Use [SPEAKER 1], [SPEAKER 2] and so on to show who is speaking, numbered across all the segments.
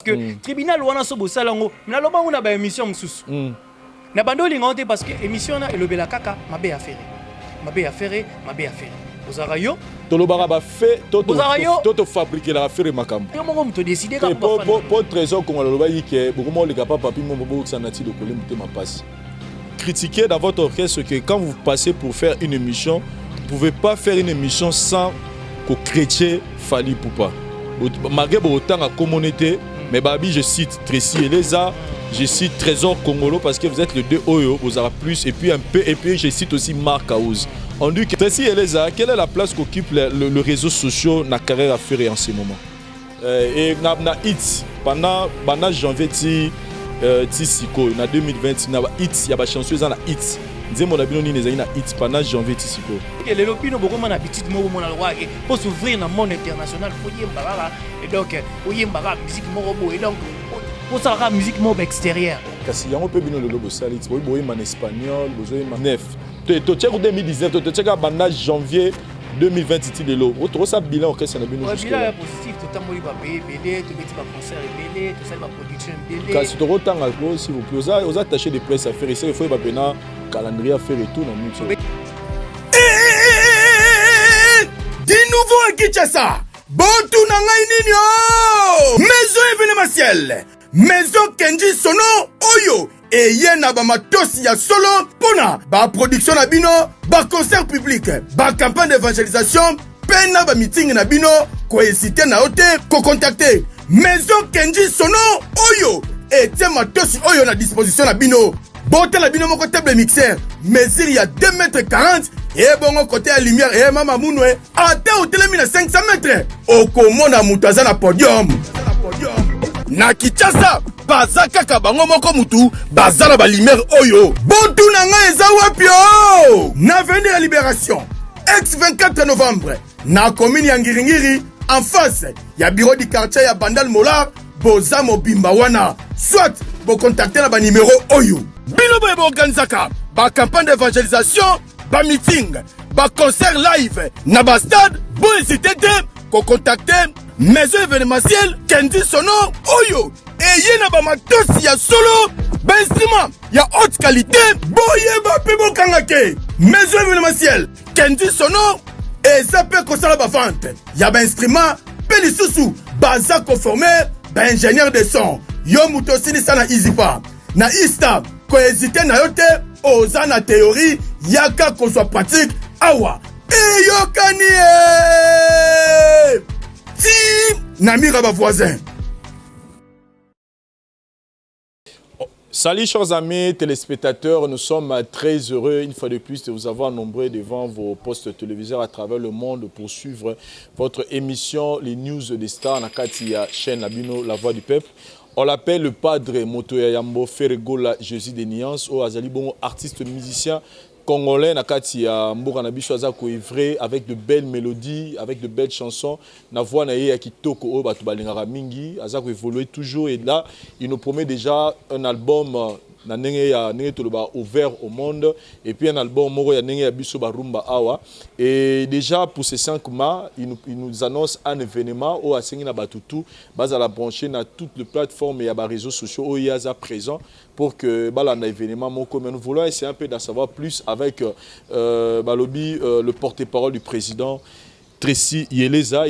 [SPEAKER 1] que tribunal wana so bosalango na loba una ba émission msusu na bando lingonte parce que émission na elobela kaka mabe affaire ozarayo
[SPEAKER 2] tolobara ba fait toto fabriquer la affaire makambo
[SPEAKER 1] yo mongo mto décider ka
[SPEAKER 2] pour trésor comme loba yike beaucoup le capable papi mon bobo sanati de coller muté ma passe critiquer dans votre orchestre que quand vous passez pour faire une émission vous pouvez pas faire une émission sans que chrétien Fally Ipupa malgré autant à communauté. Mais Babi, je cite Tracy Eleza, je cite Trésor Congolo parce que vous êtes les deux Oyo, vous aurez plus, et puis un peu, et puis je cite aussi Marc Aouz. On dit que Tracy Eleza, quelle est la place qu'occupe le réseau social dans la carrière à faire en ce moment? Et na hit pendant janvier Siko, en 2020, na hit, il y a des chansons dans la hit. Nzembo na bino ni nezali na hit pendant janvier Siko.
[SPEAKER 1] Et les lopino beaucoup na petite moko mona loi pour s'ouvrir dans le monde international pour yemba et donc yemba musique moko bo et donc pour ça la musique moko extérieure.
[SPEAKER 2] Kasi yango pe bino le lobo salit boy en espagnol, boy en neuf. To check 2019, to check pendant janvier 2020 titi de l'eau. Autre ça bilan orchestre na bino jusque là.
[SPEAKER 1] Bilan positif tout moli ba belé, tout petit ba concert belé, tout ça ba production belé.
[SPEAKER 2] Kasi to rotanga ko s'il vous plaît, aux attachés de presse à faire ici, il faut ba pena calendrier à faire et tout dans le
[SPEAKER 3] Di nouveau à Kinshasa. Bontou na ngai nini maison événementielle. Maison Kenji Sono Oyo. Et yena ba matosi ya solo pona ba production na bino, ba concert public, ba campagne d'évangélisation, pena ba meeting na bino, ko hésiter na ote, ko contacter Maison Kenji Sono Oyo. Et tiens matosi Oyo na disposition na bino. Bote la bino moko table mixeur, mesure ya 2,40 m et bon côté à lumière et mama mounoué, ata hotelemi na 500 mètres. Okomona mutaza na podium. Na Kinshasa, baza kaka bango moko mutu, baza na ba lumière oyo. Bontu na nga eza wapi o? Na avenue ya Libération, ex-24 novembre, na commune ya Ngiringiri, en face, ya bureau du quartier ya Bandal Molar, boza mobimba wana. Soit, bo contacter na ba numéro oyo. Bino boye bo organizaka, ba campagne d'évangélisation, ba meeting, ba concert live, na ba stade, bo hésiter ko contacter maison événementielle Kenji Sono Oyo. Et yena ba matosi ya solo, ba instrument ya haute qualité, boye ba pebo kangake. Maison événementielle Kenji Sono et ça peut consala ba vente. Ya ba instrument, pe lisusu, baza conformé, ba ingénieur de son. Yo mutosini sana izipa. Na Ista, ko hésiter na yote, oza na théorie, yaka qu'on soit pratique, awa. Et yo kanie! Si, namira ba voisin.
[SPEAKER 2] Salut chers amis téléspectateurs, nous sommes très heureux une fois de plus de vous avoir nombreux devant vos postes téléviseurs à travers le monde pour suivre votre émission Les News des Stars na kati ya chaîne Labino La Voix du Peuple. On l'appelle le padre Motoya Yambo Ferregola Jésus des Nuances, au Azali Bongo, artiste musicien congolais na kati ya mboka na biso aza ko ivrer avec de belles mélodies, avec de belles chansons. Na voix na ye ya kitoko o batu balingaka mingi, aza ko évoluer toujours et là il nous promet déjà un album na ndenge ya ndenge toloba ouvert au monde et puis un album moko ya ndenge ya biso barumba awa et déjà pour ces 5 mois il nous annonce un événement au asengi na batutu baza la brancher na toutes les plateformes et ya ba réseaux sociaux au yaza présent pour que balanda événement moko mais nous voulons essayer un peu d'en savoir plus avec balobi le porte-parole du président Tracy Eleza,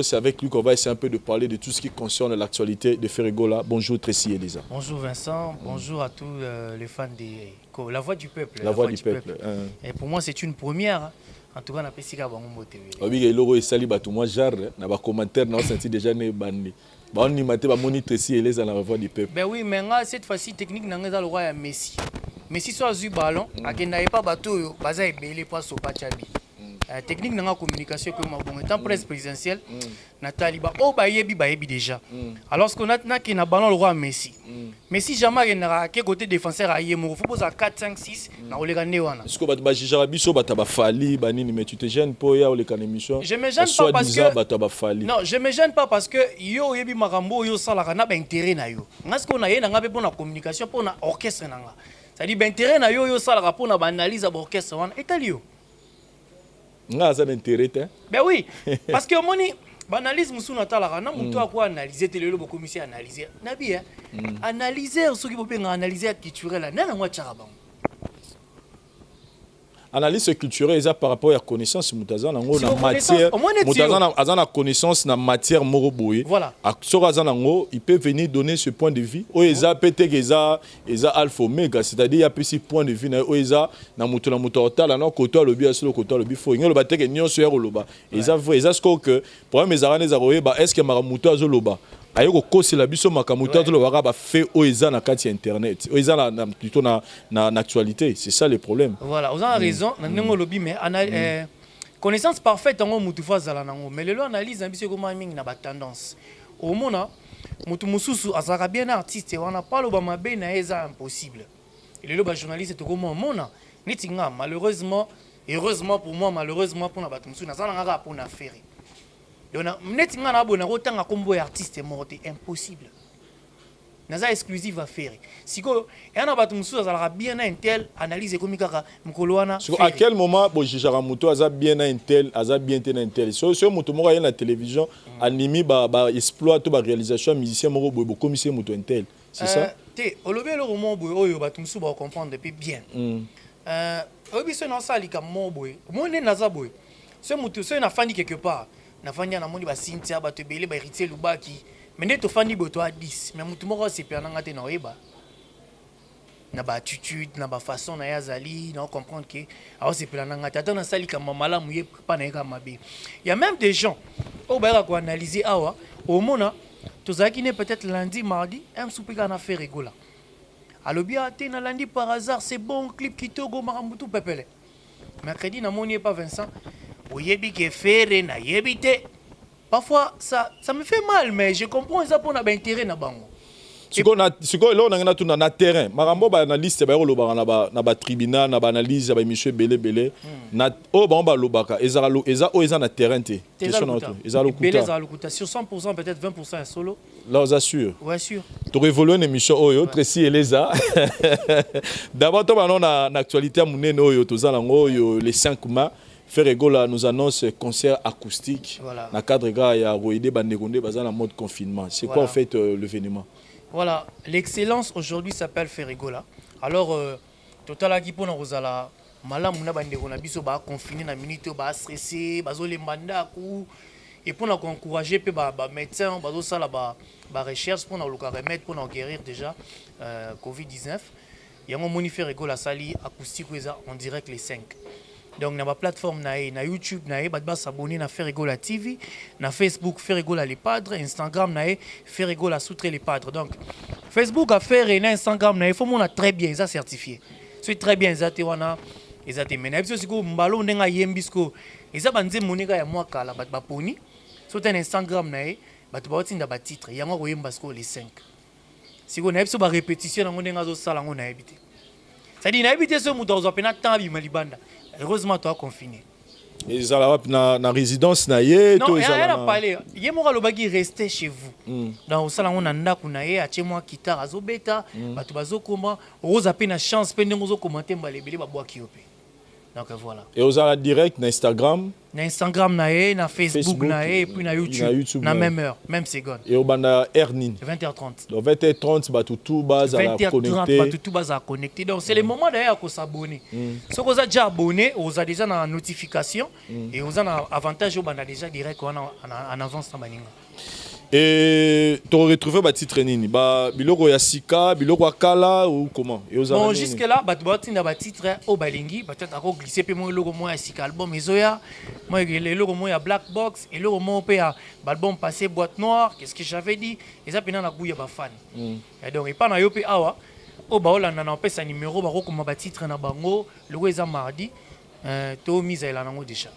[SPEAKER 2] c'est avec lui qu'on va essayer un peu de parler de tout ce qui concerne l'actualité de Ferregola. Bonjour Tracy Eleza.
[SPEAKER 1] Bonjour Vincent, bonjour à tous les fans de La Voix du Peuple.
[SPEAKER 2] La Voix du Peuple.
[SPEAKER 1] Et pour moi c'est une première. En tout cas, on a apprécié la Bango TV.
[SPEAKER 2] Oui, il y a sali batou moi jar na ba commentaire na senti déjà né bandi. Ba on nimate ba moni Tracy Eleza na La Voix du Peuple.
[SPEAKER 1] Ben oui, mais cette fois-ci technique na ngeza le roi ya Messi. Messi soit du ballon, akenda pas bateau yo, baza ebele pas so pachabi. Technique dans la communication que ma bon étant presse présidentielle Nathalie ba oh ba yebi déjà alors ce qu'on a qui na ballon le roi Messi Messi jamais n'aura que côté défenseur à yemo faut poser 4 5 6 na olegane wana
[SPEAKER 2] est-ce que ba jijara biso ba taba Fally ba nini mais tu te gênes pour ya olekana émission
[SPEAKER 1] je me gêne pas parce que non je me gêne pas parce que yo yebi makambo yo sala kana ba intérêt na yo ngas ko na ye na ngabe pour la communication pour na orchestre nanga ça dit ba intérêt na yo sala pour na ba analyse ba orchestre wana etalio
[SPEAKER 2] nga ça d'intérêt hein
[SPEAKER 1] ben oui parce que moni Analyse musu natalaka na mutu akwa analyser telelo bokomisi analyser nabi analyser soki bobenga analyser culturel na ngwa tshaka bango
[SPEAKER 2] analyse culturelle eza par rapport à connaissance mutaza nango na matière mutaza azana connaissance na matière moko boye
[SPEAKER 1] voilà
[SPEAKER 2] soko azana nango il peut venir donner ce point de vue o eza peut-être eza alpha omega c'est-à-dire il y a plus point de vue na o eza na mutu otala na koto lobi asolo koto lobi fo ngelo bateke nyonso ya koloba eza vrai eza ce que problème ezara neza koyeba est-ce que mara mutu azoloba ayoko kosela biso makamuta to lobaka ba fait oeza na kati internet oeza na plutôt na actualité c'est ça le problème
[SPEAKER 1] voilà vous avez raison na ndenge lobi mais connaissance parfaite ngo mutu fa zala nango mais lelo analyse na biso ko mingi na ba tendance au mona mutu mususu azaka bien artiste wana pas loba mabe na eza impossible lelo ba journaliste to ko mona nitinga malheureusement heureusement pour moi malheureusement pour na ba mususu na zana ngaka pour na faire donc net nga na bona ko tanga kombo ya artiste morte impossible naza exclusive à faire siko yana batu mususu azalaka bien na intel analyse comme kaka mkolwana
[SPEAKER 2] à quel moment bo jijara muto aza bien na intel aza bien te na intel so muto moko ya na télévision animi ba exploit to ba réalisation musicien moko boye bo commissaire muto intel c'est ça
[SPEAKER 1] te olobe lo mo boye oyo batu mususu ba comprendre depuis bien obiso na salika mo boye mo ne naza boye so muto so na fandi quelque part na fandi na moni ba Cynthia ba tebele ba héritier Lubaki mais ne to fandi boto a 10 mais mutu moko se pena ngate na oyeba na ba attitude na ba façon na yazali na comprendre que a se pena ngate atana sali kama malamu ye pa na kama mabe il y a même des gens au ba ko analyser awa au mona to zaki ne peut-être lundi mardi un soupika na faire rigola alobi ate na lundi par hasard c'est bon clip kitogo marambutu pepele mercredi na moni pas Vincent oyebi ke faire na yebite. Parfois, ça me fait mal, mais je comprends ça pour n'avoir intérêt na bango.
[SPEAKER 2] Si on a tout na terrain, marambo ba analyste ba yolo na ba tribunal na ba analyse ba monsieur belé na o ba lobaka eza na terrain te.
[SPEAKER 1] Eza lokuta sur 100% peut-être 20% solo.
[SPEAKER 2] Là on assure.
[SPEAKER 1] Ouais sûr.
[SPEAKER 2] Tu révoluer une émission oyo Tracy Eleza. D'abord to ba na actualité munene oyo tozala ngoyo les 5 mois. Ferregola nous annonce concert acoustique dans le cadre de Roïdé Bandegonde dans mode confinement. C'est quoi en fait l'événement? Voilà,
[SPEAKER 1] l'excellence aujourd'hui s'appelle Ferregola. Alors, total à qui pour nous ala malamu na bandegona biso ba confiné na minute ba stressé, ba zole manda ku et pour nous encourager pe ba médecin ba zo sala ba recherche pour nous le remettre pour nous guérir déjà Covid-19. Yango moni Ferregola sali acoustique en direct les 5. Donc na plateforme na YouTube na s'abonner na Ferregola TV, na Facebook Ferregola les padres, Instagram na Ferregola soutre les padres. Donc Facebook a fait na Instagram na faut mon très bien ça certifié. C'est très bien ça te wana ezate mena biso siko mbalo ndenga yembisko eza banze monika ya mwaka la ba poni. Sur Instagram na batu ba tinda ba titre yango ko yemba sko les 5. Siko na biso ba répétition na ndenga zo sala ngo na ebité. Ça dit na ebité so muto zo pena tambi malibanda. Heureusement, tu as confiné.
[SPEAKER 2] Et ça na résidence na ye
[SPEAKER 1] to ça. Non, elle a parlé. Ye mo kalobaki rester chez vous. Dans au salon on anda kuna ye atie moi guitare azobeta, batu bazokoma, roza pe na chance pe ndenge zo commenter mbalebele ba boaki yope. Donc voilà.
[SPEAKER 2] Et aux ala direct na Instagram,
[SPEAKER 1] na ye, na Facebook na ye et puis na YouTube na même heure, même seconde.
[SPEAKER 2] Et au banda Ernin
[SPEAKER 1] 20h30.
[SPEAKER 2] Donc 20h30 batu tout bas à connecter.
[SPEAKER 1] 20h30 batu tout bas à connecter. Donc c'est le moment d'ailleurs qu'on s'abonner. Si vous êtes déjà abonné, vous avez déjà une notification et vous avez un avantage au banda déjà direct en avance dans baninga.
[SPEAKER 2] Et tu retrouves ba titre nini ba biloko ya sika biloko akala ou comment et aux
[SPEAKER 1] bon jusque là ba tinda ba titre au balingi peut-être ako glisser pe mo logo mo ya sika album ezoya moi le logo mo ya black box et logo mo pe ya album passé boîte noire qu'est-ce que j'avais dit et ça pena na bouya ba fan et donc et pas na yo pe awa o ba olanda na pesa numéro ba ko ba titre na bango logo eza mardi to mise ela nango déjà.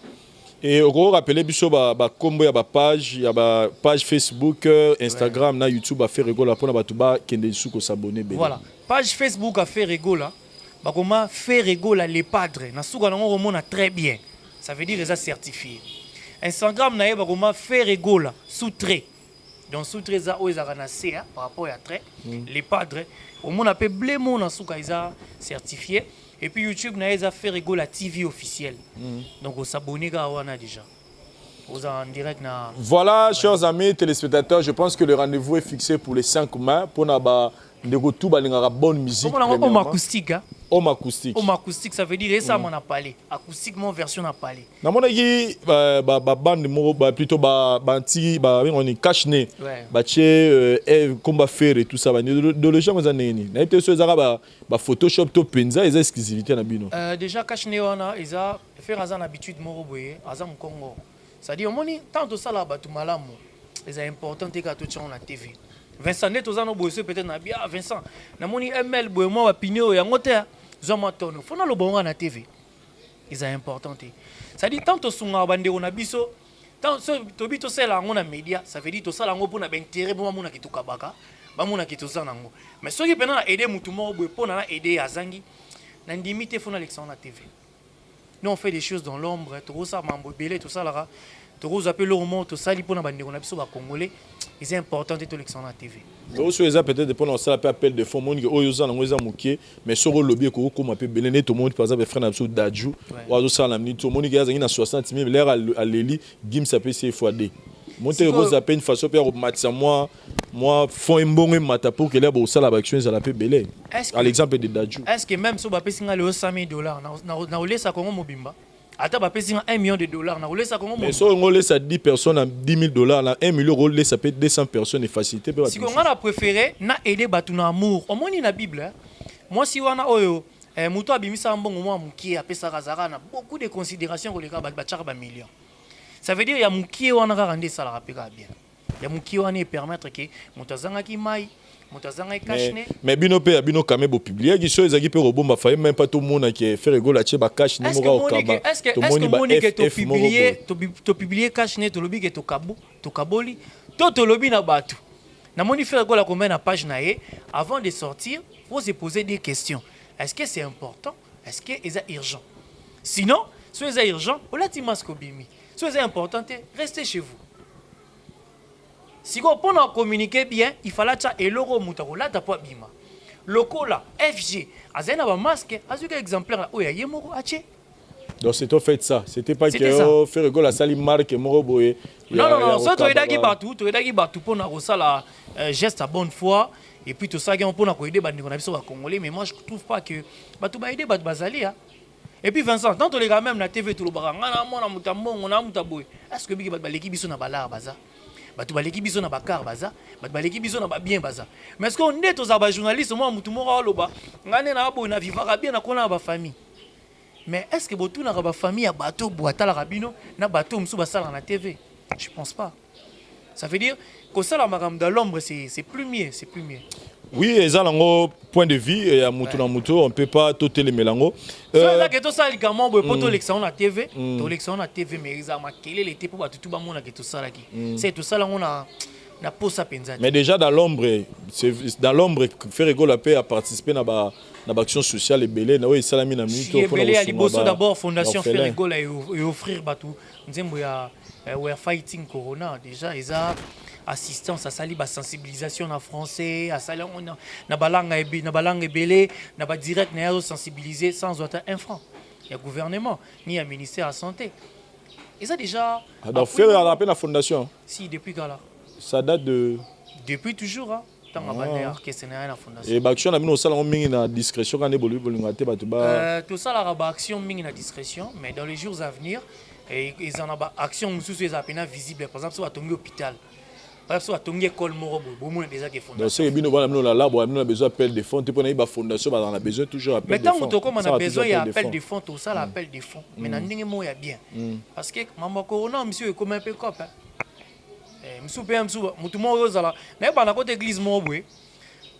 [SPEAKER 2] Et on rappelle biso ba combo ya ba page Facebook, Instagram, na YouTube a fait rigola pour na batuba kende suko s'abonner.
[SPEAKER 1] Voilà, page Facebook a fait rigola. Ba comment faire rigola les padres. Na suka nango remona très bien. Ça veut dire les a certifiés. Instagram na ba comment faire rigola sous-trait. Donc sous-trait za o ezaka na CA par rapport à trait. Les padres au monde appelé blémo na suka isa certifié. Et puis YouTube n'a pas fait Ferregola TV officiel. Donc on s'abonne à wana déjà. aux en direct na.
[SPEAKER 2] Voilà, chers amis téléspectateurs, je pense que le rendez-vous est fixé pour les 5 mai pour naba de retour balingara bonne musique.
[SPEAKER 1] Homme acoustique hein.
[SPEAKER 2] Homme acoustique.
[SPEAKER 1] Homme acoustique ça veut dire ça mon a parlé. Acoustiquement version a parlé.
[SPEAKER 2] Na mona ki bande mo plutôt banti on est cache-nez. Ba tché combat faire et tout ça de les gens za neni. Na été so za ba Photoshop to penza les exclusivités na bino.
[SPEAKER 1] Déjà cache-nez wana ils faire azan habitude moro boye azam Congo. C'est-à-dire moni tant to ça là ba tout malamu. C'est important que tout tient na TV. Vincent net ozano bosse peut-être na bien Vincent na moni ML boye moi opinion ya ngote zoma tono fona lo bonga na TV is important ça dit tant to sunga bande ona biso tant to bito sela ngona media ça veut dire to sala ngo pona ba intérêt bo mona kituka baka ba mona kituza nango mais soki pena na aider mutu mo boye pona na aider azangi na ndimite fona l'élection na TV nous on fait des choses dans l'ombre to ça mambo belé tout ça là to appelle le moment to sali pona bande ona biso ba congolais. C'est important de l'élection à la TV.
[SPEAKER 2] Aussi, peut-être pendant ça, appel de fonds, mais sur le lobby, comme appelle Béléné, tout le monde, par exemple, frère Nabsou Dadjou, ou à ça, tout le monde qui a 60 000, l'air à l'Eli, Gim s'appelle CFOD. Monter rose à peine face au père, moi, font un bon matapo que l'air au salle à l'action, ça l'appelle Bélé. À l'exemple de Dadjou.
[SPEAKER 1] Est-ce que même si on va payer $100 000, on a ça comme Mobimba? Attends, on va payer $1 million, on a ça comme Mobimba.
[SPEAKER 2] Mais si on laisse à 10 personnes à $10 000, $1 million, on laisse à payer 200 personnes et faciliter.
[SPEAKER 1] Si on a préféré, on a aidé Batuna Amour. Au moins, dans la Bible, moi, si on a Mouto Abimisa Mbongo, moi, Mouki, a Pesa Razara, on a beaucoup de considérations pour les gars, Batchar millions. Ça veut dire qu'il y a Mouki, on a rendu ça la bien. Il y a Mouki, on a permettre que Moutazanga qui maille.
[SPEAKER 2] Mais bino pe bino quand même publier qui sont ezaki pe robot ma faille même pas tout le monde qui fait rigolo à ba cash ni mora okaba
[SPEAKER 1] est-ce que Monique to publier cash net to lobby que to kabo to kaboli to lobby na batu na moni faire rigolo combien na page na e avant de sortir faut se poser des questions est-ce que c'est important est-ce que c'est urgent sinon si c'est urgent on la ti masque bimi si c'est important restez chez vous. Si on peut communiquer bien, il fallait que l'euro moutako là t'as pas bima. Loko là, FG, azena ba masque, azuka exemplaire oya yemoko ache.
[SPEAKER 2] Donc c'est toi fait ça, c'était pas que faire rigolo la sali marque moro boye.
[SPEAKER 1] Non, ça to edaki batu pour na rosala geste à bonne foi et puis tout ça on peut na ko aider bandi ko na biso ba congolais mais moi je trouve pas que batu ba aider batu bazali hein. Et puis Vincent, tant les gars même na TV tout le baranga na mona mutambo na mutaboy. Est-ce que bigi batu baleki biso na balar baza? Batu baleki biso na bakar baza, batu baleki biso na ba bien baza. Mais est-ce qu'on est aux aba journalistes moi mutu moko loba, ngane na abo na vivra bien na kona ba famille. Mais est-ce que botu na ba famille ya bateau boata la rabino na bateau msu basala na TV? Je pense pas. Ça veut dire que ça la maram dans l'ombre c'est plus mieux, c'est plus mieux.
[SPEAKER 2] Oui, exactement. Point de vue, et à Moutou na Moutou, on ne peut pas tout les mélango.
[SPEAKER 1] Ça que tout ça, également, pour tout l'élection na TV, tout l'élection na TV, mais ils ont marqué les pour tout le monde qui tout ça là qui. C'est tout ça là on a pose ça penza.
[SPEAKER 2] Mais déjà dans l'ombre, c'est dans l'ombre faire rigolo la paix à participer na action sociale et belé na oui salami na minute
[SPEAKER 1] pour belé à Liboso d'abord fondation faire rigolo et offrir batou. Nzembo ya we are fighting corona déjà ils a assistance à sali ba sensibilisation en français à sali na balanga belé na ba direct na sensibiliser sans autant un franc. Il y a gouvernement ni un ministère de la santé. Ils ont déjà
[SPEAKER 2] donc faire rappel la fondation.
[SPEAKER 1] Si depuis quand là?
[SPEAKER 2] Ça date de
[SPEAKER 1] depuis toujours hein. Tant à bannière que c'est la fondation.
[SPEAKER 2] Et action na bino sala mingi na discrétion quand évolue bolingate batu ba
[SPEAKER 1] tout ça la action mingi na discrétion mais dans les jours à venir et ils en ont action sous ces appels visibles par exemple sur atongi hôpital. Par exemple sur atongi école morobo bomona déjà que fondation.
[SPEAKER 2] Donc c'est bino bana bino la labo bino besoin appel de fonds pour na ba fondation ba dans la besoin toujours appel de fonds.
[SPEAKER 1] Mais tant comme on a besoin il y a appel de fonds tout ça l'appel de fonds. Mais na ndenge mo ya bien. Parce que maman corona monsieur est comme un peu cop hein. Monsieur PM sous mutumo rozala na ba na côté église mobwe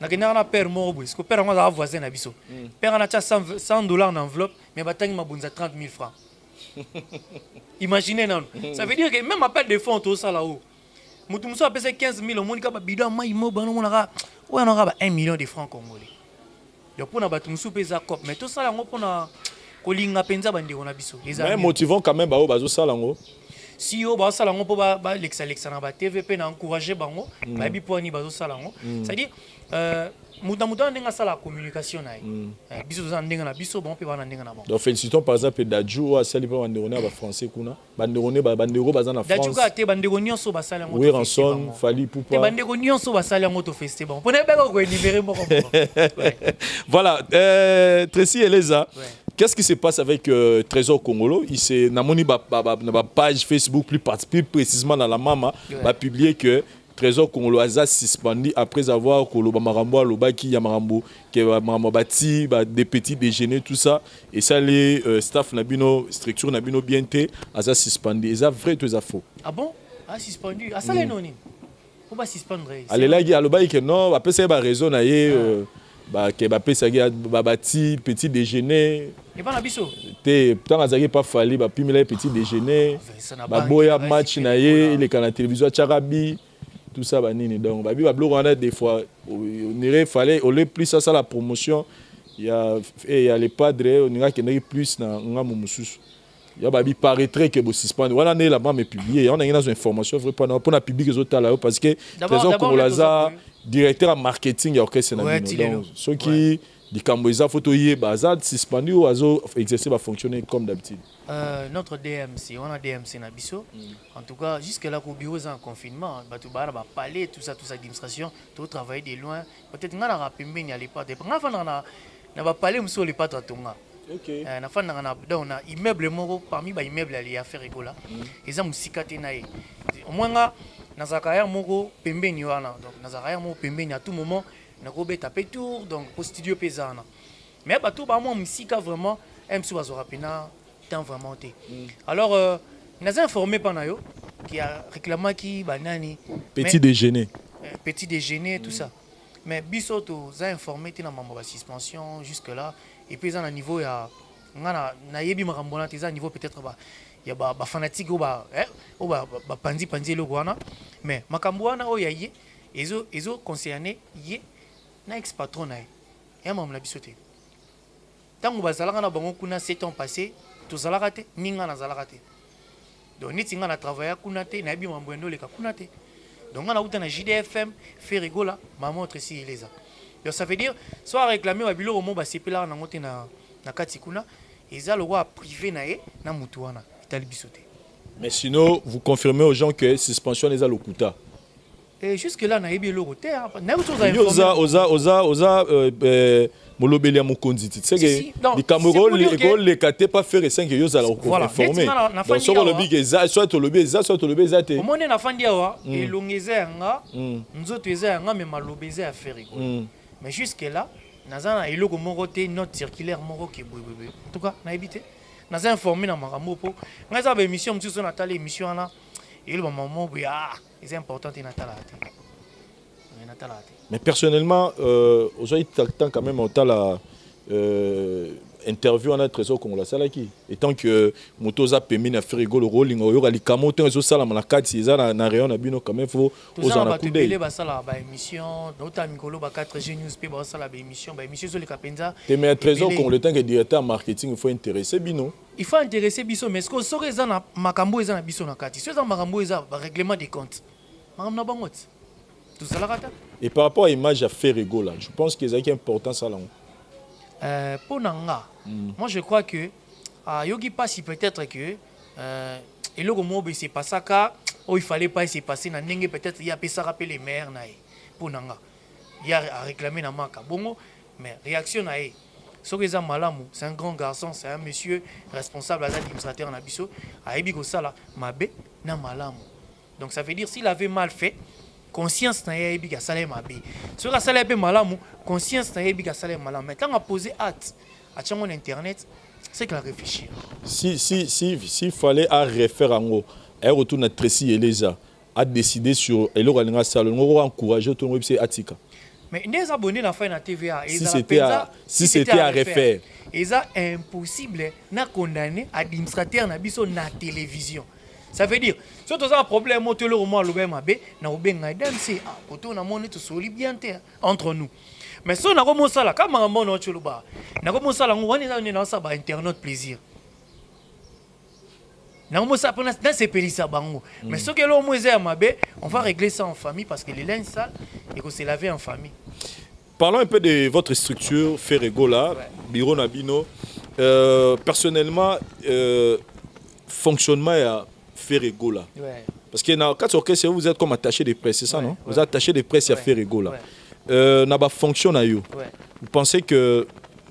[SPEAKER 1] na kena na père mobwe parce que père moi a voisin na biso père na cha $100 en enveloppe mais batangi mabunza 30 000 francs. Imaginez non ça veut dire que même appel de fonds tout ça là-haut mutumo a payé 15 000 au monde ka ba bidon mai moba no na on aura 1 million de francs congolais donc pour na batumsu pesa cop mais tout ça là ngo pour na kolinga penza bandi on a biso
[SPEAKER 2] mais motivant quand même ba bazo sala ngo.
[SPEAKER 1] si yo ba sala ngo po ba lexa na ba TVP na encourager bango ba bi po ni ba zo sala ngo c'est-à-dire muda ndenga sala communication na biso za ndenga na biso bon pe ba na ndenga na bon.
[SPEAKER 2] Donc félicitons par exemple Dadju a sali pa banderone ba français kuna banderone ba bandero ba za na France.
[SPEAKER 1] Dadju ka te bandero nyonso ba sala ngo.
[SPEAKER 2] Oui ranson fali poupa.
[SPEAKER 1] Te bandero nyonso ba sala ngo to festival. Bon pone ba ko libérer mo.
[SPEAKER 2] Voilà Tracy Eleza. Qu'est-ce qui se passe avec Trésor Congolo? Il s'est namoni ba page Facebook plus précisément dans la Mama va publier que Trésor Congolo a suspendu après avoir Koloba Marambo Lobaki Yamarambo que Marambo bati des petits déjeuners tout ça et ça les staff nabino structure nabino bien té a suspendu. Ils a vrai tout ça faux.
[SPEAKER 1] Ah bon? A suspendu. Ah ça les non. On va suspendre.
[SPEAKER 2] Allez là il Lobaki que non après ça ba raison na ye que Mbappé ça bati petit déjeuner
[SPEAKER 1] et pas na biso
[SPEAKER 2] te tant azaki pas fallu ba pimela petit déjeuner ba boya match na ye il est quand la télévision Charabi tout ça ba nini donc ba bi ba blog on des fois on irait fallait au plus ça la promotion il y a les padres on ira qu'il plus na ngamu mususu il y a ba bi paraîtrait que bo suspendre voilà né là-bas mais publié on a une information vrai pas pour na public les autres là parce que Trésor Congolaza directeur en marketing ya orchestre na donc ceux qui di Kamboza photo yé bazad suspendu ou azo exercer va fonctionner comme d'habitude.
[SPEAKER 1] Notre DMC, on a DMC na biso. En tout cas, jusque là au bureau en confinement, ba tout ba parler tout ça administration, tout travailler de loin. Peut-être ngana rapimbe n'y allait pas. Na fa na ba parler mso le pas tonga. OK. Na fa na on a immeuble moko parmi ba immeuble ali ya faire écola. Eza musika te na ye. Au moins nga nazakaya moko pembeni wana. Donc nazakaya moko pembeni à tout moment. Na ko beta pe tour donc pour studio pesana. Mais ba tout ba moi musika vraiment MC bazora pena temps vraiment té. Alors nous avons informé Panayo qui a réclamé qui banani
[SPEAKER 2] petit déjeuner.
[SPEAKER 1] Petit déjeuner tout ça. Mais bisoto za informé té na mambo ba suspension jusque là et puis à niveau ya na yebi makambona té za niveau peut-être ba ya ba fanatique ou ba pandi le gwana mais makambo wana o ya ye ezo concerné ye na ex patron na ya mamla bisoté. Tango bazalaka na bango kuna 7 ans passés tout zalaka te ninga na zalaka te. Donc niti nga na travailler kuna te na bi mambo ndo leka kuna te. Donc on a uta na JDFM fait rigola maman Tracy Eleza. Donc ça veut dire soit réclamer wa bilo mo ba sepela na ngote na kati kuna eza le roi privé na ye na mutu wana itali bisoté.
[SPEAKER 2] Mais sinon vous confirmez aux gens que suspension les a lokuta.
[SPEAKER 1] Et jusque là na yebi loko te na
[SPEAKER 2] oza molobeli ya mokonzi ti seke likambo le kate pas faire 5 yo za la informer donc soko lobi ke za soit lobi za te
[SPEAKER 1] omone na fandi awa elongeza yanga nzoto eza yanga mais malobeza ya faire mais jusque là nazana eloko moko te note circulaire moko ke bwe en tout cas na ebité naza informer na makambo po ngaza ba émission mtsuso na tala émission ana il ba maman bo ya c'est important na tala te.
[SPEAKER 2] Mais personnellement, aujourd'hui, tant quand même, on a la interview en Trésor Congolais salaki. Et tant que Motoza permis de faire le rolling, il y a les camotes, ils sont là, la carte, ils sont na rayon, na quand même faut
[SPEAKER 1] aux en accouder. Ils sont là, bah émission, d'autres Mikolo, bah 4G News, puis bah ça la émission, bah émission sur les capenza.
[SPEAKER 2] Mais mais Trésor Congolais, tant que directeur marketing, il faut intéresser bino.
[SPEAKER 1] Il faut intéresser biso, mais ce que ça ils ont makambo, ils ont biso na carte. Ceux ont makambo, ils ont règlement des comptes. Makambo na bangot. Tout ça là.
[SPEAKER 2] Et par rapport à l'image à Ferrego, là, je pense que c'est important ça là.
[SPEAKER 1] Pour Nanga, moi je crois que Yogi Passi peut-être que et le mot c'est pas ça car il fallait pas se passer na nenge peut-être il y a pas ça rappeler les maires naï pour Nanga. Il y a réclamé na maka bongo mais réaction naï. Soreza Malamu, c'est un grand garçon, c'est un monsieur responsable à l'administrateur na biso, a ebiko sala mabe na Malamu. Donc ça veut dire s'il avait mal fait conscience na yebi ka sala mabe so ka sala pe malamu conscience na yebi ka sala malamu mais quand on a posé acte à tchango internet c'est qu'il a réfléchi
[SPEAKER 2] si fallait à refaire en haut elle retourne à Tracy Eleza a décidé sur elo kalinga sala ngo encourager tout le monde c'est atika
[SPEAKER 1] mais les abonnés na fa na TVA
[SPEAKER 2] si c'était à refaire
[SPEAKER 1] et ça impossible na condamner administrateur na biso na télévision. Ça veut dire, si tu as un problème, tu as un DMC, on a bien entre nous. Mais si on a commencé à comme un bon autre on a commencé à internet plaisir. Mais ce que l'on on va régler ça en famille parce que les linges sales, il faut se laver en famille.
[SPEAKER 2] Parlons un peu de votre structure Ferregola, Bureau Nabino. Personnellement, fonctionnement à Ferregola.
[SPEAKER 1] Ouais.
[SPEAKER 2] Parce que dans 4 orchestres, vous êtes comme attaché de presse, c'est ça, non? Vous êtes attaché de presse à Ferregola. N'a pas fonction à you. Vous pensez que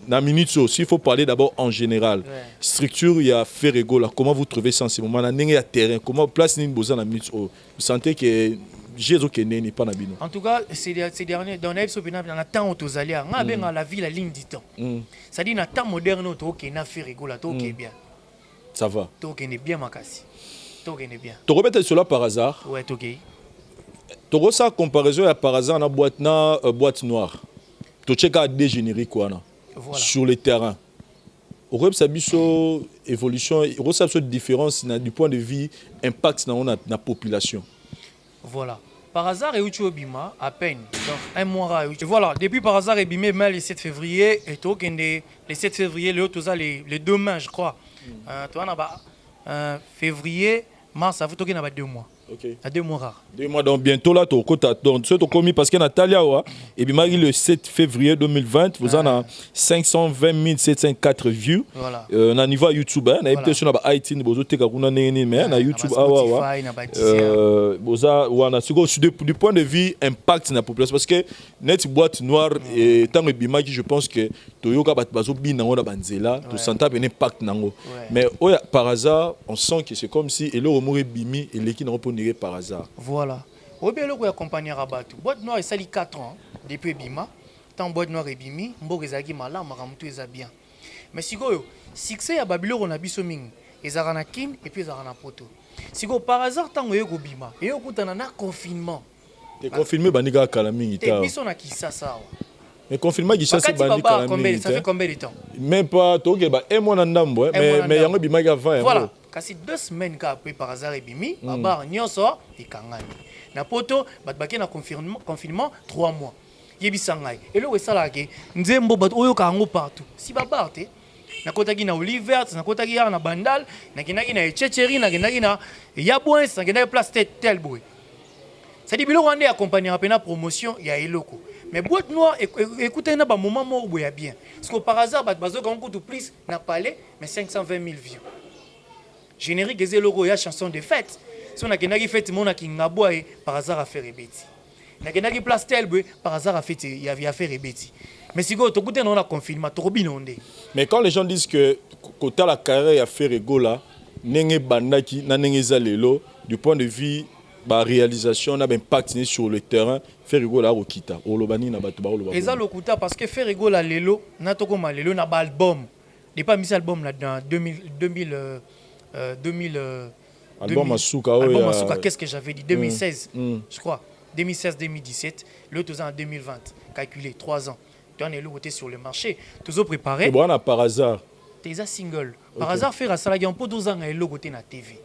[SPEAKER 2] dans minute s'il faut parler d'abord en général. Structure, il y a Ferregola. Comment vous trouvez ça en ce moment? Il y a terrain. Comment place une besoin dans minute vous sentez que Jésus qui n'est pas Nabino.
[SPEAKER 1] En tout cas, ces derniers, dans les temps où allez, on a la vie, la ligne du temps. C'est-à-dire, dans le temps moderne, on a fait rigoler, on est bien.
[SPEAKER 2] Ça va.
[SPEAKER 1] On est bien, Makassi. On est bien.
[SPEAKER 2] Tu remets cela par hasard?
[SPEAKER 1] Ouais, ok.
[SPEAKER 2] Tu remets ça comparaison par hasard dans la boîte noire. Tu checkes à des génériques sur le terrain. On remets sa évolution, on remets sa différence du point de vue impact dans la population.
[SPEAKER 1] Voilà. Par hasard, et où Bima, à peine. Donc, un mois. Voilà, depuis par hasard, et Bima, mais le 7 février, et tout, le 7 février, les 2 mains, je crois. Tu vois, février, mars, ça vous toquer dans 2 mois.
[SPEAKER 2] Ok.
[SPEAKER 1] À 2 mois rares.
[SPEAKER 2] 2 mois, donc bientôt là, tu as commis parce que Natalia, et bien le 7 février 2020, vous en avez 520 704 views.
[SPEAKER 1] Voilà.
[SPEAKER 2] On a niveau YouTube, on a été sur iTunes, vous avez YouTube, du point de vue impact dans la population parce que net boîte noire et tant que bima qui je pense que Toyoka bazo bin on a banzela, tout senta un impact nango. Mais par hasard, on sent que c'est comme si et le remoré bimi et l'équipe n'ont pas par hasard.
[SPEAKER 1] Voilà. Au bien, le accompagné à Batou. Boîte noire, ça 4 ans depuis Bima. Tant boîte noire et Bimi, Mbogezagi Malam, Maramtou et bien. Mais si vous succès à Babylone, on a bisoming. Ils ont un kin et puis ils ont un poto. Si vous par hasard, tant que vous Bima, et vous avez un confinement.
[SPEAKER 2] Et confinement, Baniga Kalami.
[SPEAKER 1] Et puis, on a qui ça.
[SPEAKER 2] Mais confinement, ça fait
[SPEAKER 1] combien de temps?
[SPEAKER 2] Même pas, tu as un mois d'andambo, mais il y a un Bima qui a 20.
[SPEAKER 1] Voilà. Kasi 2 semaines après par hasard et bimi, babar nyonso et kangani. Na poto batbaki na confinement 3 mois. Yebisangai. Et le sala ke nzembo bat oyo kango partout. Si babar te na kotaki na Oliver, na kotaki na Bandal, na kinaki na Echecheri, na kinaki na Yabouens, na kinaki place tel boy. Ça dit bilo rwandais accompagner à promotion ya eloko. Mais boîte noire écoutez na ba moment mo boya bien. Parce que par hasard bat bazo kango tout plus na palais mais 520 000 vues. Générique des logos, il y a chanson de fête. Si on a une fête, on a une par hasard à faire rebêti. On a une place telle, par hasard à faire rebêti. Mais si on a confinement,
[SPEAKER 2] mais quand les gens disent que quand la carrière a fait rigola, n'engé bandaki, n'engé zalelo, du point de vue la réalisation, on a un impact sur le terrain, faire rigola au kita, au lobani na batu ba lobani.
[SPEAKER 1] Et ça le kuta parce que faire rigola lelo, na toko ma lelo na ba album. N'est pas mis album là dans 2000
[SPEAKER 2] album Asuka,
[SPEAKER 1] qu'est-ce que j'avais dit 2016 je crois 2016-2017 l'autre en 2020 calculé 3 ans tu en es l'autre sur le marché toujours préparé
[SPEAKER 2] et bon par hasard
[SPEAKER 1] t'es single par hasard faire ça là pour 2 ans et l'autre côté na TV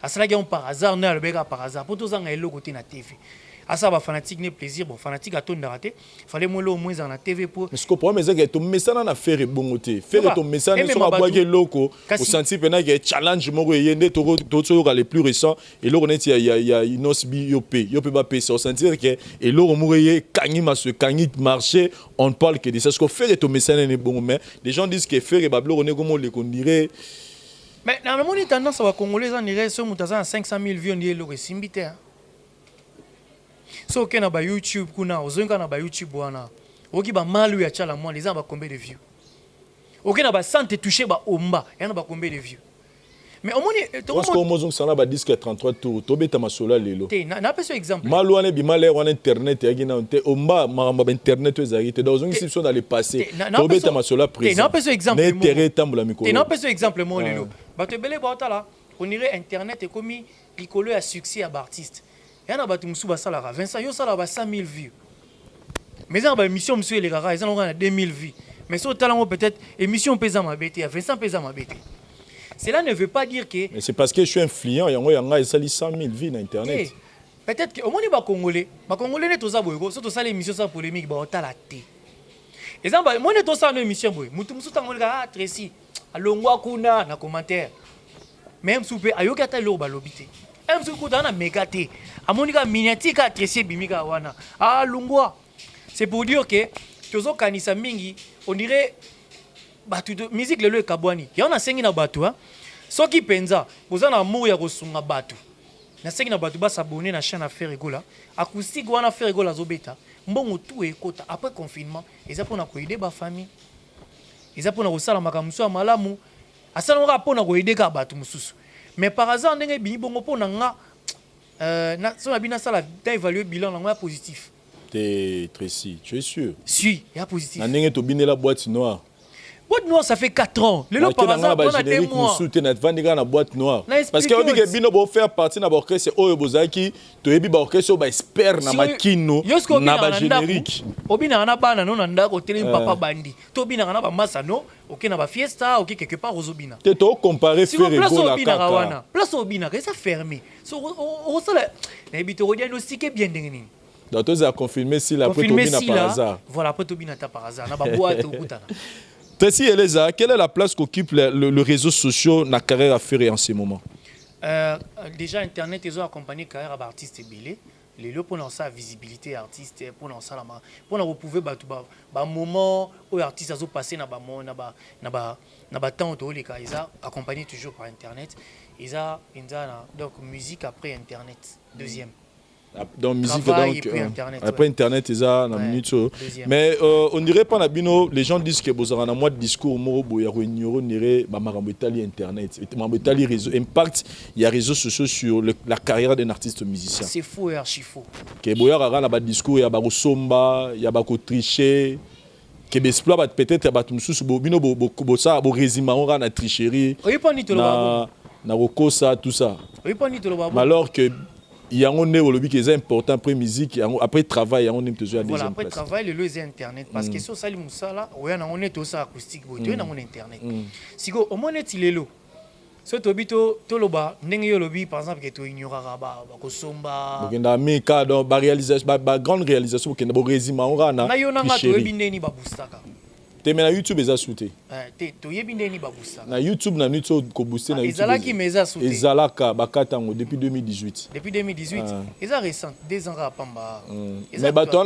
[SPEAKER 1] à ça là par hasard na le béga par hasard pour 2 ans et l'autre côté na TV à ça va fanatique ne plaisir bon fanatique à ton raté fallait moi au moins dans la TV pour
[SPEAKER 2] mais ce que pour mais c'est ton message na faire bon côté faire ton message sur ma boîte loco au senti pena que challenge mo yende to les plus récents et là on est il y a inosbi yopé ba pesa au sentir que et là on mourrait kangi masse kangi marché on parle que de ça ce que faire ton message n'est bon mais les gens disent que faire et bablo on est comme on le dirait
[SPEAKER 1] mais dans le monde tendance à congolais en dirait ce mutaza 500 000 vues on dit le simbité. So que na ba YouTube kuna ozonga na ba YouTube wana oki ba malu ya chala moi les gens ba combien de vues oki na ba santé touché ba omba ya na ba combien de vues mais au moins
[SPEAKER 2] parce que mozong sana ba disque 33 tours to beta masola lelo
[SPEAKER 1] te na pas exemple
[SPEAKER 2] malu wana bi malé wana internet ya gina te omba ma internet ezali te dans une situation dans le passé to beta masola présent
[SPEAKER 1] te na pas exemple
[SPEAKER 2] mais terre tambola mikolo
[SPEAKER 1] te na pas exemple mo lelo ba te belé ba tala on irait internet et comme likolo ya succès à artiste. Il y a des gens qui ont 20 ans, ils ont 100 000 vues. Mais il y a des émissions qui ont 2 000 vues. Mais si on a peut-être émission paysan ma bête, 20 ans paysan ma bête. Cela ne veut pas dire que.
[SPEAKER 2] Mais c'est parce que je suis influent, il y a 100 000 vues sur Internet.
[SPEAKER 1] Peut-être que au moins les Congolais, les tous ça boygo, surtout ça l'émission ça polémique, bah on t'a la té. Les gens, moi les tous ça une émission boy, mutu musu tangolga Tracy, alongwa kuna na commentaire. même soupe ayoka ta lo balobité même soupe dans na megate amonika miniatika kesi bimika wana ah lungwa c'est pour dire que tozo kanisa mingi on dirait batu de musique lelo ekabwani ya on a sengi na batu hein soki penza boza na amour ya kosunga batu na sengi na batu ba s'abonner na chaîne affaire egola acoustique wana affaire egola zobeta mbongo tout ekota après confinement eza pona ko aider ba famille eza pona ko sala makamuso ya malamu asala nga pona ko aider ka batu mususu mais par hasard ndenge bini bongo pona nga na so na bina sala ta évaluer bilan na nga positif.
[SPEAKER 2] T'es Tracy, tu es sûr?
[SPEAKER 1] Si, il y a positif.
[SPEAKER 2] Na ndenge to bine la boîte noire.
[SPEAKER 1] Boîte noire, ça fait 4 ans. Le lot par hasard, on a 2 mois.
[SPEAKER 2] Na boîte noire. Parce que on dit que bino bo faire partie na orchestre oyo bozaki to yebi ba orchestre ba expert na makino na ba générique.
[SPEAKER 1] Obina na bana no na ndako tele papa bandi. To bina na ba masano, OK na ba fiesta, OK quelque part Ozobina.
[SPEAKER 2] Te to comparer Ferrego la kaka.
[SPEAKER 1] Place Obina, ça fermé. So on ça na bito diagnostiquer bien ndenge.
[SPEAKER 2] Donc tu as confirmé si la Tobina par hasard.
[SPEAKER 1] Voilà, après Tobina par hasard. Na ba boîte au Boutana.
[SPEAKER 2] Tracy Eleza, quelle est la place qu'occupe le réseau social dans la carrière à faire en ce moment?
[SPEAKER 1] Déjà, Internet, ils ont accompagné la carrière d'artistes belés. Les lieux pour lancer la visibilité artiste, pour lancer la main, pour vous pouvez un moment où l'artiste a passé dans le temps où ils ont accompagné toujours par Internet. Ils ont donc musique après Internet, deuxième.
[SPEAKER 2] Donc musique
[SPEAKER 1] travail,
[SPEAKER 2] donc
[SPEAKER 1] Internet,
[SPEAKER 2] après Internet ils ont minute mais on dirait pas bino les gens disent que vous avez un mois de discours mo boya ko ignore nire ba makambo etali Internet makambo etali réseau impact il y a réseaux sociaux sur la carrière d'un artiste musicien.
[SPEAKER 1] C'est faux et archi faux.
[SPEAKER 2] Que boya ka na ba discours ya ba ko somba ya ba ko tricher que exploit peut-être ba tumsusu bino bo ça bo résumé on na tricherie na rokosa tout ça. Alors que il y a un évolution qui est important après musique après travail on est toujours à
[SPEAKER 1] voilà après travail le lieu internet parce que sur ça les musala on est aussi acoustique boto na mon internet siko au moins est lelo so tobito toloba ndenge yo lobi par exemple que to ignorera ba ko somba
[SPEAKER 2] bokenda meka donc ba réalisation ba grande réalisation bokenda bo résumé on rana
[SPEAKER 1] na yo nanga to yebindeni ba boostaka
[SPEAKER 2] te na YouTube eza souté
[SPEAKER 1] te to yebindeni ba boostaka
[SPEAKER 2] na YouTube na nito ko booster na YouTube
[SPEAKER 1] ezalaki meza souté
[SPEAKER 2] ezalaka bakatango depuis 2018
[SPEAKER 1] eza récent 2 ans à pamba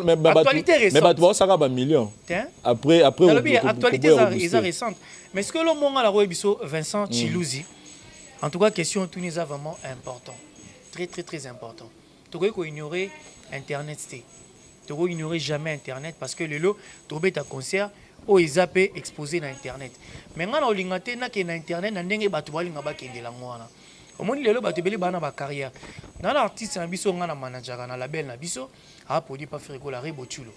[SPEAKER 2] mais bato ça ba millions après
[SPEAKER 1] actualité eza récente mais ce que le monga la roebiso Vincent Chilouzi en tout cas question tout n'est vraiment important très très très important to ko ignorer internet to ko ignorer jamais internet parce que le lot to beta concert o izapé exposé na internet mais ngana olingate na ke na internet na ndenge bato balinga bakendela ngwana omoni lelo bato beli bana ba carrière na artiste na biso ngana manager na label na biso a produit pas Ferrego la Rebochulo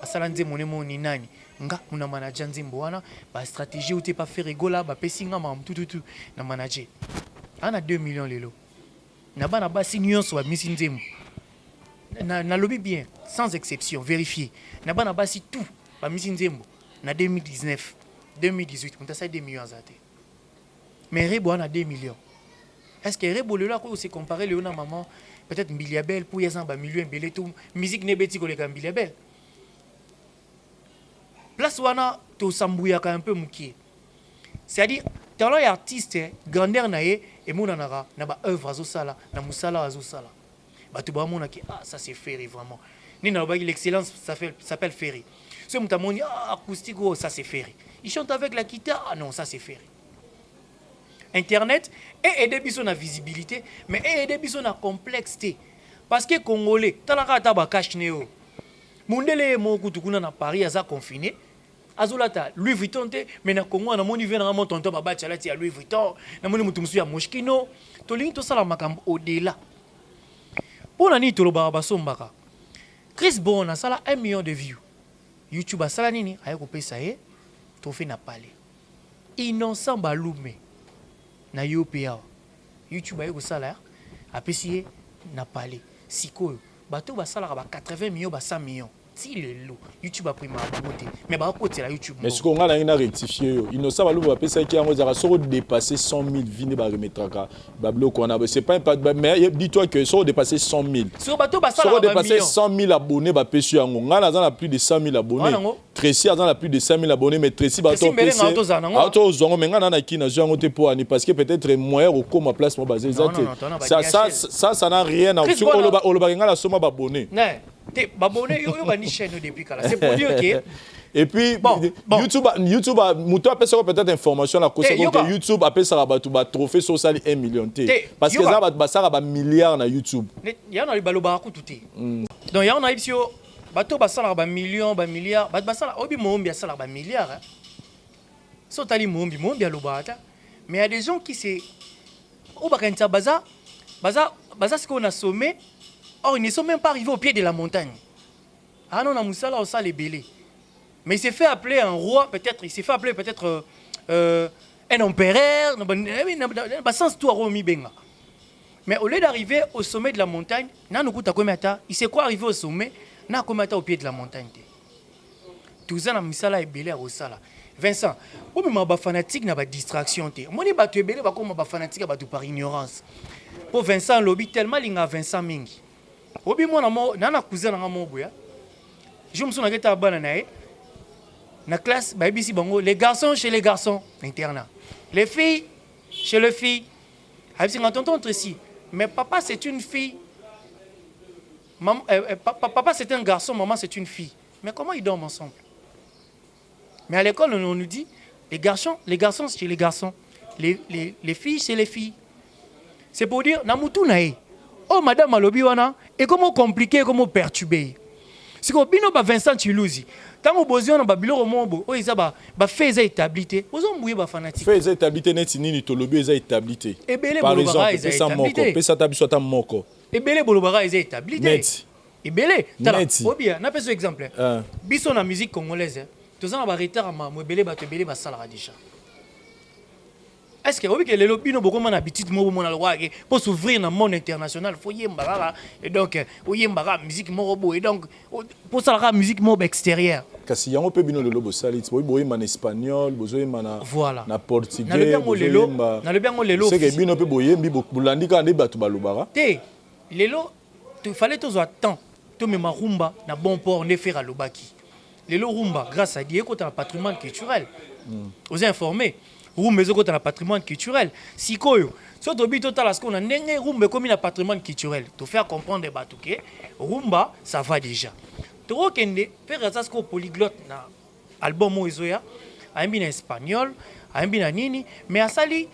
[SPEAKER 1] asala nze monemo ni nani nga una manager nzembo wana ba stratégie ou te pas Ferrego la ba pesinga mam tututu na manager ana 2 millions lelo na bana basi nyonso ba misi nzembo na lobby bien sans exception vérifier na bana basi tout ba misi nzembo na 2019 2018 on t'a ça 2 millions azaté mais Rebo a 2 millions est-ce que Rebo le là quoi c'est comparé le na maman peut-être Mbiliabel pour yasa ba millions belé tout musique nebeti ko le ka Mbiliabel place wana to sambuya ka un peu mukie c'est-à-dire talent et artiste grandeur na ye et mona na ba œuvre azo sala na musala azo sala ba to ba mona ki ça c'est Ferry vraiment ni na ba l'excellence ça s'appelle Ferry. Ce moutamoni acoustique ça c'est Ferry. Il chante avec la guitare non ça c'est Ferry. Internet et aider biso na visibilité mais aider biso na complexité parce que congolais talaka ta ba cash neo. Mundele mo kutukuna na Paris aza confiné. Azolata Louis Vuitton te mais na Congo na moni vient na mon tonton baba tchalati ya Louis Vuitton na moni mutumsu ya Moschino to lingi to sala makambo au-delà. Pona ni to lo ba sombaka. Chris Bon a sala 1 million de views. YouTube a sala nini ayako pesa trophée na palé. Innocent balume na UPA. YouTube ayako sala a pesi na palé. Sikoyo bato ba sala ba 80 millions ba 100 millions. Si le lot YouTube a pris ma beauté mais ba côté la YouTube.
[SPEAKER 2] Mais ce qu'on a na rectifier yo. Innocent balume ba pesa ki yango zara soro dépasser 100 000 vini ba remettre ka. Bablo ko na c'est pas mais dis-toi que soro dépasser 100 000.
[SPEAKER 1] Sur bato ba sala ba
[SPEAKER 2] dépasser 100 000 abonnés ba pesi yango. Ngana za na plus de 100 000 abonnés. Tracy a plus de 5000 abonnés, mais Tracy va
[SPEAKER 1] Tracy Mbele na auto zana ngo.
[SPEAKER 2] auto zongo mais ngana na ki na zongo te pour ani parce que peut-être moyen au comme place mo basé ça ça n'a rien à sur oloba ngala soma abonné.
[SPEAKER 1] Ne, te abonné yo ba ni chaîne depuis kala. C'est pour dire que
[SPEAKER 2] et puis YouTube muto appelle ça peut-être information la cause que YouTube appelle ça ba trophée social 1 million t parce que ça ba ça ba milliards na YouTube.
[SPEAKER 1] Ya na libaloba ku tuté. Donc ya on a ibsio bato basala ba millions ba milliards ba basala obi mombi asala ba milliards. So tali mombi alobata. Mais il y a des gens qui c'est au bakanta baza ce qu'on a sommé. Or ils ne sont même pas arrivés au pied de la montagne. Ah non, na musala au sale belé. Mais il s'est fait appeler un roi, peut-être, il s'est fait appeler peut-être un empereur, sens tout à benga. Mais au lieu d'arriver au sommet de la montagne, il sait quoi arriver au sommet, n'a au pied de la montagne. Tout ça, na est belé à Osala. Vincent, vous m'avez fanatique na ba distraction te. Moi ni ba tu belé ba comme ba fanatique ba par ignorance. Pour Vincent lobby tellement linga Vincent mingi. Obi moi na cousin na mo boya. Je me suis dit à bananae. Na classe, bah, ici, bongo, les garçons chez les garçons, internat. Les filles chez les filles. Tonton Tracy. Mais papa, c'est une fille. Maman, papa, c'est un garçon, maman, c'est une fille. Mais comment ils dorment ensemble? Mais à l'école, on nous dit, les garçons chez les garçons. Les filles chez les filles. C'est pour dire, Namutu nae. Oh, madame Alobiwana, et comment compliqué, comment perturbé. C'est comme Bino Vincent Chilouzi. Tant que besoin de Babylone Mombo, oh ils ba fait établi. Aux hommes bouillé ba fanatique.
[SPEAKER 2] Fait établi net ni to lobby établi. Par exemple, ça moko, ça tabi soit moko.
[SPEAKER 1] Et belé bolobara établi. Et belé, oh bien, n'a pas ce exemple. Biso na musique congolaise. Tous en ba retard ma belé ba te belé ba sala déjà. Est-ce que oui que les lobbies n'ont beaucoup d'habitude pour s'ouvrir dans le monde international, faut y embarras et donc oui embarras musique morobo et donc pour ça la musique mob extérieure.
[SPEAKER 2] Kasi yango pe bino le lobo salit, boy man espagnol, bozoy man na portugais,
[SPEAKER 1] na le bien on lelo.
[SPEAKER 2] C'est que bino pe boye mbi bolandi ka ne batu balobara.
[SPEAKER 1] Te lelo il fallait tous attendre to me rumba na bon port ne faire à lobaki. Lelo rumba grâce à Dieu côté un patrimoine culturel. Vous informez. Rumba est un patrimoine culturel. Si koyo, so to bi total as qu'on a nenge rumba comme un patrimoine culturel. To faire comprendre ba tout que rumba ça va déjà. To kende faire ça ko polyglotte na album Moizoya, a en espagnol, a en nini, mais à sali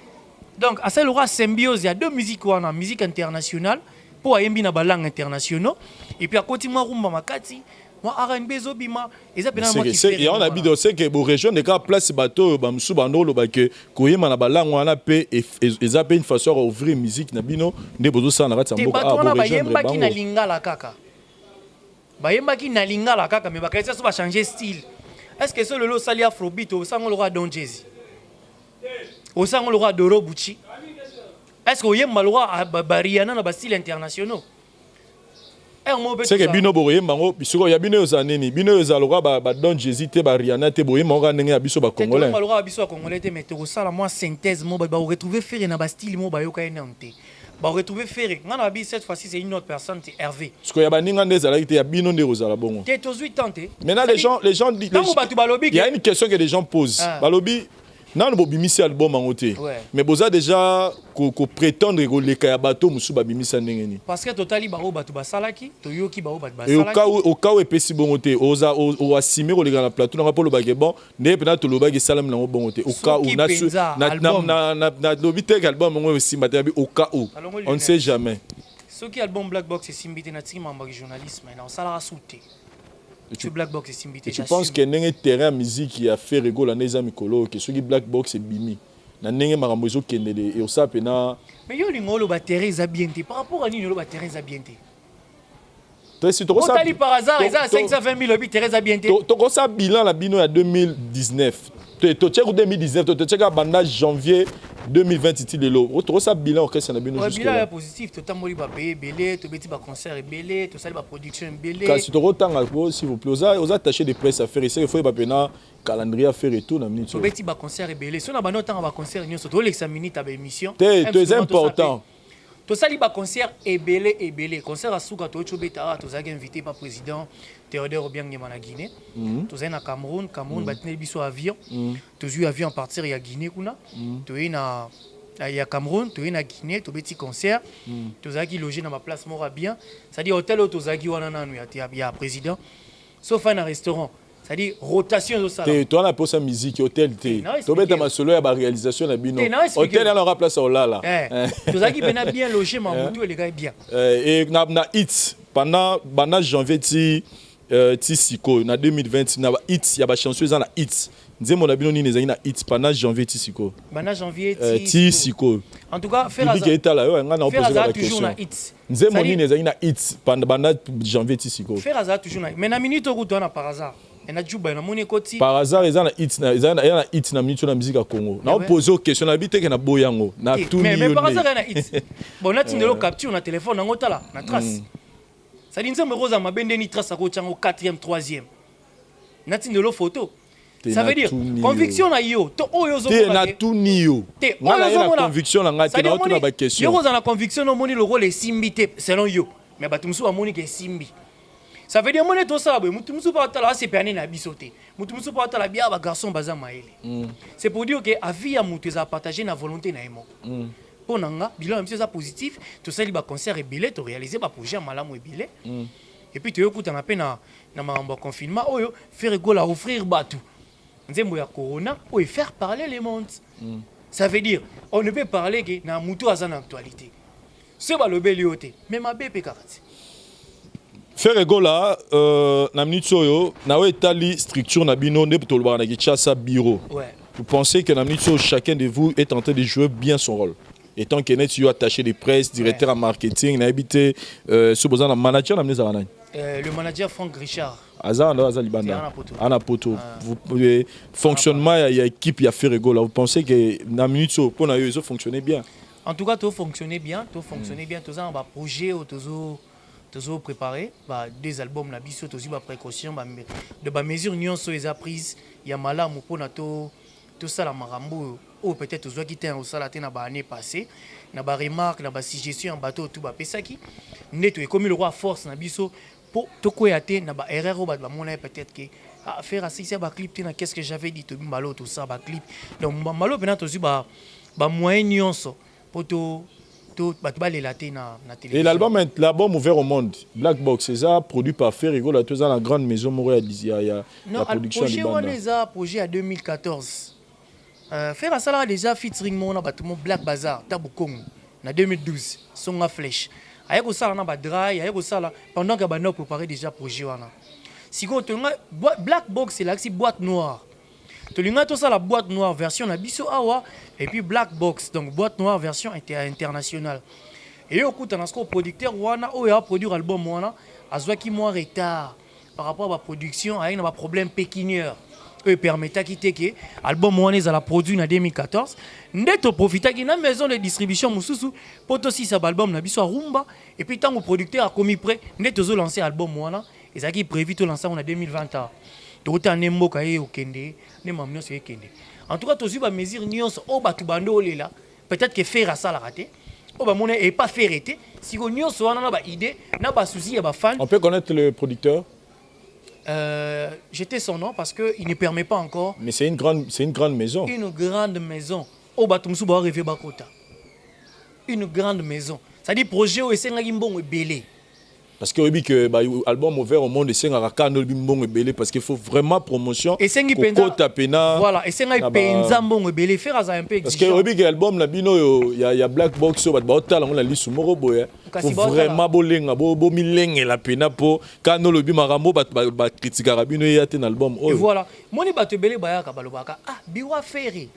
[SPEAKER 1] donc à sali aura symbiose, il y a deux musiques wana, musique internationale pour a en ba langue internationaux et puis à côté moi rumba makati. Moi, R&B zobima, ils appellent moi qui fait.
[SPEAKER 2] Et on habite aussi que les régions de cas place bateau, bamsou bandolo, que koyema na balang wana pe ils appellent une façon d'ouvrir musique na bino, ne bozo ça na rata mboka.
[SPEAKER 1] Ah, bayemba ki na lingala kaka. Bayemba ki na lingala kaka, mais bakaisa so ba changer style. Est-ce que ce le sali afrobeat au sang le roi Don Jazzy? Au sang le roi Doro Bucci? Est-ce que oyemba le roi Bariana na ba style internationaux?
[SPEAKER 2] C'est que bino boye mango bisoko ya bino zaneni bino ezaloka ba Don Jazzy te ba Rihanna te boye mango ndenge ya biso ba congolais
[SPEAKER 1] te ba biso ba congolais te mais to sala moi synthèse mo ba retrouver faire na ba style mo ba yoka enante ba retrouver faire ngana bi cette fois-ci c'est une autre personne c'est Hervé
[SPEAKER 2] parce que ya ba ninga ndezala te ya bino nde rozala bongo
[SPEAKER 1] te to zui tante
[SPEAKER 2] maintenant les gens disent il y a une question que les gens posent balobi non bo bimisi album en côté mais boza déjà ko prétendre ko le kaya bateau musu ba bimisa ndengeni
[SPEAKER 1] parce que totali ba o batu basalaki to yoki ba o batu basalaki
[SPEAKER 2] et au cas où epesi bon côté oza o assimé ko le na plateau na po lo ba ke bon ne pena to lo ba ke salam na bon côté au cas où na lobite album ngo simba te au cas où on ne sait jamais
[SPEAKER 1] ce qui album Black Box c'est simbité na tima mba journalisme na sala souté. Tu Black Box et Simbité.
[SPEAKER 2] Tu penses que n'engé terrain musique qui a fait rigolo dans les amis colo que ceux qui Black Box et Bimi. Na n'engé maramozo kende et au sapena.
[SPEAKER 1] Mais yo lingolo ba terrain zabienté par rapport à ni lo ba terrain zabienté.
[SPEAKER 2] Toi si tu ressens.
[SPEAKER 1] Tali par hasard ils a 520 000 obi terrain zabienté.
[SPEAKER 2] Tu ressens bilan la bino à 2019. Tu check 2019, tu check à banda janvier 2020 titi de l'eau. Tu ressens bilan au question na bino jusque là.
[SPEAKER 1] Bilan positif, tu tamoli ba payer belé, tu beti ba concert belé, tu sali ba production belé.
[SPEAKER 2] Car si tu retang s'il vous plaît, aux attachés de presse à faire ici, il faut pas pena calendrier à faire et tout na minute.
[SPEAKER 1] Tu beti ba concert belé. Si on a ba non temps ba concert nyo so to l'examiner ta émission.
[SPEAKER 2] C'est important.
[SPEAKER 1] Tout ça, il y a concert ébélé. Concert à Souka, tu as invité par président Théodore Obiang na Guinée. Tu as na Cameroun, tu as avion. Tu as eu avion partir à Guinée. Tu as eu Cameroun, tu as eu na Guinée, tu as petit concert. Tu as logé dans ma place mora bien. C'est-à-dire hôtel où tu as eu un président. Sauf un restaurant. C'est-à-dire rotation de ça.
[SPEAKER 2] Toi, on a posé musique, hôtel. Tu as ma solo et ma réalisation. Hôtel, on aura place au là.
[SPEAKER 1] Tu as bien logé, mais les gars bien.
[SPEAKER 2] Et na hits pendant janvier ti siko na 2020 na hits, il y a ba chanteuse na hits. Nzembo na bino ni nezali na hits pendant janvier ti siko.
[SPEAKER 1] Pendant janvier
[SPEAKER 2] ti siko.
[SPEAKER 1] En tout cas, faire toujours na hits.
[SPEAKER 2] Nzembo ni nezali na hits pendant janvier ti siko.
[SPEAKER 1] Faire ça toujours na. Mais na minute au route on par hasard.
[SPEAKER 2] Par hasard, ils ont un hit na minute na musique à Congo. Na poser aux questions, na bité que na boyango, na tout
[SPEAKER 1] mais par hasard il y a un hit. Bon, na tindelo capture na téléphone na ngotala, na trace. Ça dit nzembe rosa mabende ni trace à ko tchango 4e, 3e. Na tindelo photo. Ça veut dire conviction na yo, to oyo zo
[SPEAKER 2] na tout nio. Na la conviction na ngati na tout na ba question.
[SPEAKER 1] Yo na conviction no moni le rôle est simbi selon yo. Mais batumsu amoni ke simbi. Ça veut dire que tout ça, mutumsu pas tala c'est perné na bisoté. Mutumsu pas tala bien ba garçon baza maele. C'est pour dire que a vie à mutu za partager na volonté na emo. Pour nanga bilan même ça positif, tout ça li ba concert et billet to réaliser ba projet malamu et billet. Et puis tu écoutes na pena na ma confinement oyo faire gola offrir batu. Nzembo ya corona ou faire parler les mondes. Ça veut dire on ne peut parler que na mutu azana actualité. C'est ba le belioté, mais ma bébé karati.
[SPEAKER 2] Faire gola na minute soyo na etali structure na bino ne potolba na Kinshasa bureau.
[SPEAKER 1] Ouais.
[SPEAKER 2] Vous pensez que na minute soyo chacun de vous est en train de jouer bien son rôle. Étant que net yo attaché de presse, directeur en marketing, na habité sous besoin de manager na mneza nani.
[SPEAKER 1] Le manager Franck Richard.
[SPEAKER 2] Aza libanda. Ana poto. Vous fonctionnement ya équipe ya faire gola. Vous pensez que na minute soyo pour na yo ils fonctionner bien.
[SPEAKER 1] En tout cas, tout fonctionnait bien, tout ça on va projet toujours préparé des albums na biso aussi ba précaution de ba mesures nyonso les a prises ya malamu pona tout ça la marambo ou peut-être aux qui était au salaté na ba année passée na ba remarque na ba suggestion en bateau tout ba pesaki neto et comme le roi force na biso pour to koyate na ba erreur ba mona peut-être que faire assis ça ba clip na qu'est-ce que j'avais dit to malo tout ça ba clip donc malo peut-être aussi ba moyen nyonso pour tout
[SPEAKER 2] et l'album ouvert au monde, Black Box, c'est ça produit par Ferrigo, la dans la grande maison Montréal, il y a la production de
[SPEAKER 1] bande. Le projet en 2014. Faire ça là déjà featuring mon Black Bazaar, Tabukong, en 2012, Songa Flèche. Aïe ko ça na ba dry, aïe ko ça là pendant que ba no préparer déjà projet wana. Si ko Black Box c'est là c'est boîte noire. Tu as tout ça la boîte noire version na biso awa et puis Black Box donc boîte noire version internationale. Et au coup tu as producteur wana o ya produire album wana azwa ki moins retard par rapport à la production avec un problème pécuniaire. E permettait quitter que album wana za la produit en 2014 ndeto profita ki na maison de distribution mususu poto si sa album na biso rumba et puis tant que producteur a commis prêt ndeto zo lancer album wana et ça qui prévu to lancer en 2020. Autant nembo kaye okende ne mamno se kende en tout cas tozu ba mesure nyonso o batu bando lela peut-être que faire ça la raté o ba mona et pas faire été si ko nyonso wana na ba idée na ba souci ya ba fan.
[SPEAKER 2] On peut connaître le producteur?
[SPEAKER 1] J'étais son nom parce que il ne permet pas encore.
[SPEAKER 2] Mais c'est une grande maison.
[SPEAKER 1] Une grande maison o batu musu ba rêver bakota une grande maison ça dit projet o esenga mbongo belé.
[SPEAKER 2] Parce que l'album ouvert au monde, c'est un canal bimbong belé parce qu'il faut vraiment promotion.
[SPEAKER 1] Et c'est voilà, et c'est un penza mbong belé faire un peu.
[SPEAKER 2] Parce que l'album la bino il y a Black Box sur batal on la liste moro boy. Faut vraiment bolenga bo milenge la pena po quand le bi marambo ba critique rabino y a un album.
[SPEAKER 1] Et voilà, moni ba te belé ba ka balobaka biwa ferry.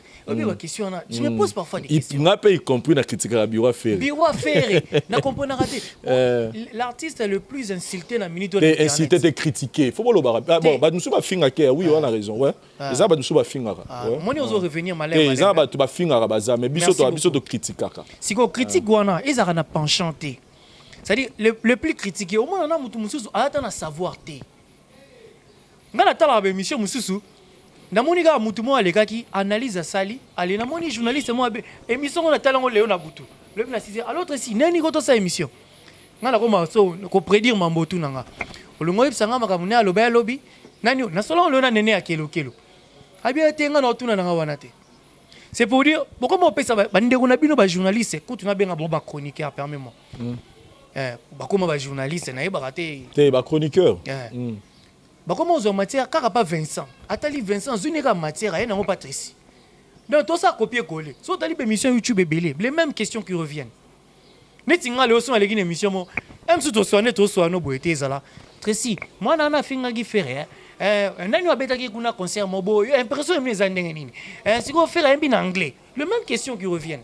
[SPEAKER 1] Question, je me pose parfois des questions.
[SPEAKER 2] Il n'a pas compris la critique à Biwa Ferry.
[SPEAKER 1] Biwa Ferry, n'a compris raté. L'artiste le plus insulté dans la minute de
[SPEAKER 2] insulté de critiquer. Il faut pas le barrer. Bon, bah nous sommes à finir. Oui, on a raison. Ouais. Les arbres nous sommes à finir.
[SPEAKER 1] Moi, nous allons revenir malin.
[SPEAKER 2] Les arbres tu vas finir baza, mais biso to critique.
[SPEAKER 1] Si on critique wana, ils arrêtent pas enchanté. C'est-à-dire le plus critiqué au moins on a mutu mususu attend à savoir té. Ngana tala ba émission mususu. Namoni ga mutu mo aleka ki analyse sali, ale namoni journaliste mo émission on a talent Léon Abutu. Le na 6h. Alors Tracy, nani ko to sa émission. Nga na ko prédire mambotu nanga. Olongo yebsanga makamune aloba lobby. Nani na solo le na nene akelo kelo. Abia tenga na tuna nanga wana te. C'est pour dire pourquoi on peut ça bandeko na bino ba journaliste ko tuna benga bon ba chroniqueur permets-moi. Ba comment ba journaliste na yeba raté.
[SPEAKER 2] T'es ba chroniqueur.
[SPEAKER 1] Bah comment on matière car pas Vincent. Atali Vincent zuneka matière et non pas Tracy. Donc tout ça copier coller. So tali émission YouTube belé, les mêmes questions qui reviennent. Netinga le son avec une émission mo. Même si to soane to soano boete zala. Tracy, moi nana finga gi faire nani wabeta ki kuna concert mo bo impression mes andenge nini. Si go faire un bin anglais, les mêmes questions qui reviennent.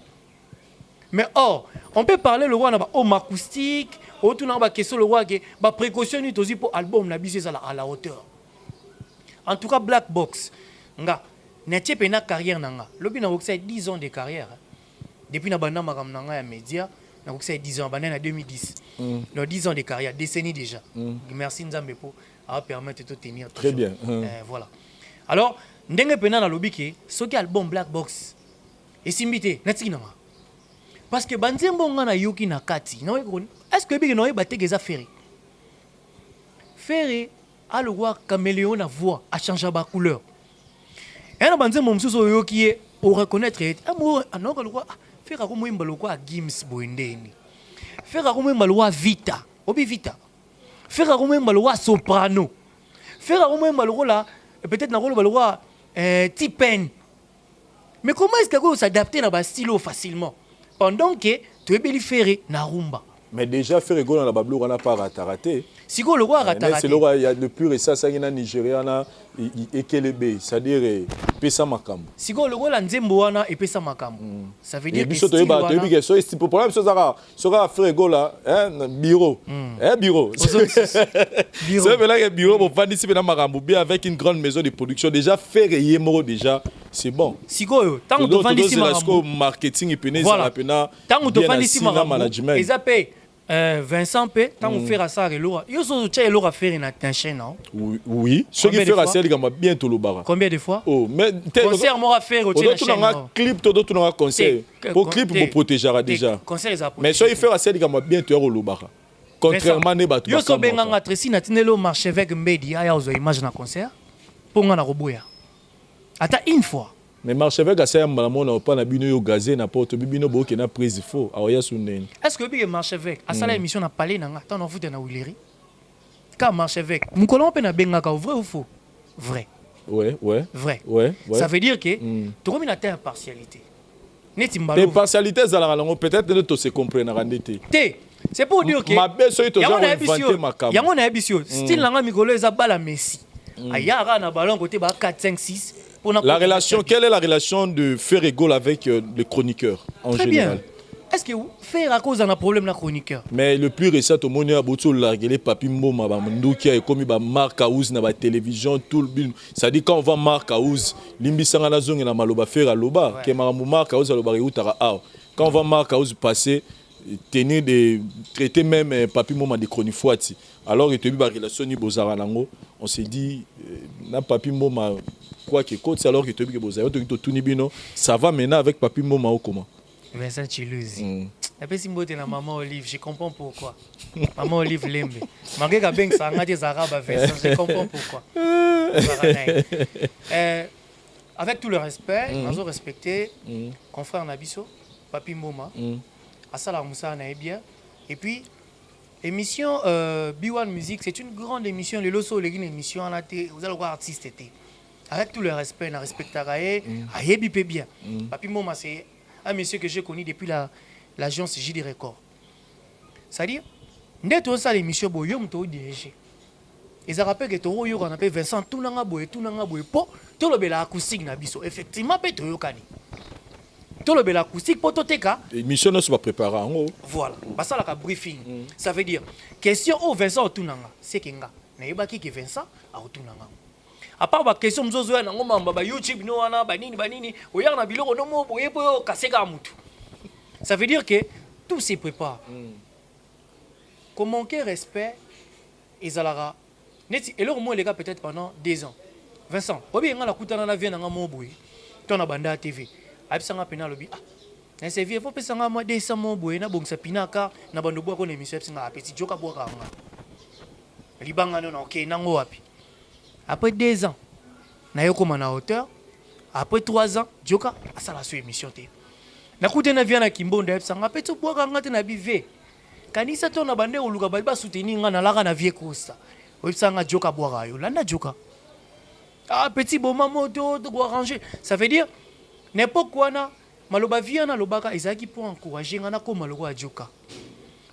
[SPEAKER 1] Mais or, on peut parler le roi na ba homme acoustique. Autour de la question, le roi qui a précaution aussi pour l'album, à la hauteur. En tout cas, Black Box, nga, n'a pas une carrière nanga. Lobi na 10 ans de carrière. Depuis na banda magam nanga ya média, na 10 ans, banda na 2010. Donc 10 ans de carrière, décennie déjà. Merci Nzambe pour permettre de tenir.
[SPEAKER 2] Très bien.
[SPEAKER 1] Voilà. Alors, ndenge pena na lobi ki, ce qui album Black Box. Et simbité, natiki nanga. Parce que banzembo nga na yoki na kati, est-ce que bien non baté que ça ferré a le roi caméléon na voix a changer ba couleur. Et na banzembo msuso yoki au reconnaître amour non le roi faire comme imba le roi Gims boendeni. Faire comme imba le roi Vita, obi Vita. Faire comme imba le roi Soprano. Faire comme imba le roi là peut-être na le roi Tipen. Mais comment est-ce que vous s'adapter dans ba stylo facilement? Pendant que tu es bien ferré na rumba.
[SPEAKER 2] Mais déjà faire rigolo dans la bablo on n'a pas raté.
[SPEAKER 1] Si le roi raté.
[SPEAKER 2] C'est le roi il y a le plus récent ça qui na Nigeria na Ekelebe, c'est-à-dire pesa makambo. Si
[SPEAKER 1] le roi la nzembo wana et pesa makambo. Ça veut dire que
[SPEAKER 2] si tu es so est pour problème sera faire rigolo là bureau. Bureau. C'est là que bureau pour vendre ici na makambo bien avec une grande maison de production déjà faire yemoro déjà c'est bon.
[SPEAKER 1] Si tant que tu vends ici makambo
[SPEAKER 2] marketing et peine ça pena.
[SPEAKER 1] Tant que tu vends ici makambo. Ils appellent Vincent P, tant qu'on fait ça, il y a faire une chaîne, non?
[SPEAKER 2] Oui, ce qui fait ça, il y a bientôt le bar.
[SPEAKER 1] Combien de fois?
[SPEAKER 2] Oh, mais
[SPEAKER 1] concert, moi, faire au chaîne.
[SPEAKER 2] Clip, tout un concert. Pour clip, vous protéger déjà. Mais ce qui fait ça, il y a bientôt le bar. Contrairement à Nebatou.
[SPEAKER 1] Yo so benga Tracy na tinelo marché avec Mbedi, aya ozo image na concert. Pour nga na roboya. Ata une fois.
[SPEAKER 2] Mais marché avec ça, on n'a pas bino gazé na porte bino bo na prise faux. Aya sunen.
[SPEAKER 1] Est-ce que bi marché avec à ça l'émission na parlé na tant on fout na Willeri. Quand marché avec, mon colon pe na benga ka vrai ou faux? Vrai.
[SPEAKER 2] Ouais.
[SPEAKER 1] Vrai.
[SPEAKER 2] Ouais.
[SPEAKER 1] Ça veut dire que tu comme une impartialité. Neti mbalo.
[SPEAKER 2] Des partialités za la langue peut-être ne to se comprendre rendete.
[SPEAKER 1] C'est pour dire que
[SPEAKER 2] ma beso ito za inventer makam.
[SPEAKER 1] Yango na ebisio. Style nanga mikolo eza bala Messi. Ayara na ballon côté ba 4 5 6.
[SPEAKER 2] La relation, quelle est la relation de Ferrégol avec les chroniqueurs en
[SPEAKER 1] Très
[SPEAKER 2] général?
[SPEAKER 1] Bien. Est-ce que faire à cause d'un problème de chroniqueur?
[SPEAKER 2] Mais le plus récent, au monde, il y a les papi Mboma, qui a commis Marc Aouz dans la télévision, tout le film. Ça dit quand on voit Marc Aouz, Limbi Sangana Zong et la Maloba faire à Loba, qui est Marc Aouz à Loba Reutara. Quand on voit Marc Aouz passer, tenir des traiter même papi Mboma de chronifuati. Alors il te dit la relation ni Bozara Lango, on s'est dit, na papi Mboma. Quoi que côte alors que tu es ça va maintenant avec papi Moma ou comment?
[SPEAKER 1] Vincent Chiluzi. Après si mbote na maman Olive, je comprends pourquoi. Maman Olive Lembe. Malgré que ben ça des arabes Vincent, je comprends pourquoi. Avec tout le respect, nous respecter confrère Nabiso, papi Moma. Asala Moussa na bien. Et puis émission B1 Music, c'est une grande émission, le loso une émission en vous allez voir artiste était. Avec tout le respect, on respecte Araé, Ayebi bien. Papi Moma, c'est un monsieur que j'ai connu depuis l'agence JD Record. C'est-à-dire, dès que ça l'émission, il y a un dirigé. Et ça rappelle que tu as un appel Vincent, tout le monde, tout le bel acoustique, effectivement, tu as tout le bel acoustique, pour tout le cas.
[SPEAKER 2] L'émission ne soit pas préparée en haut.
[SPEAKER 1] Voilà, ça c'est un briefing. Ça veut dire, question au Vincent, tout le monde, c'est qu'il y a qui Vincent, tout le monde. À part la question mzozo na ngoma mbaba YouTube no wana banini oya na biloko no mo boye po kaseka mutu. Ça veut dire que tout se prépare. Comment manquer respect ezalara neti eloko mo les gars peut-être pendant 2 ans. Vincent, obi nga la kutana na vie na nga mo boye. Tona banda TV. Abisanga pena lobi c'est vieux faut pesa nga moi 200 mo boye na bongisa pinaka na bando bwa ko na émission singa petit joka bwa kanga libanga non OK nango wapi après 2 ans na yo koma na hauteur après 3 ans joka asala so émission te na kute na via na kimbonda sanga petit bwa kanga te na bive kanisa to na bande oluka ba soutenir nga na laka na vie kosa oyisanga joka bwa kayo landa joka petit boma moto de arranger ça veut dire n'importe quoi na maloba viana lobaka ezaki pour encourager ngana ko maloko a joka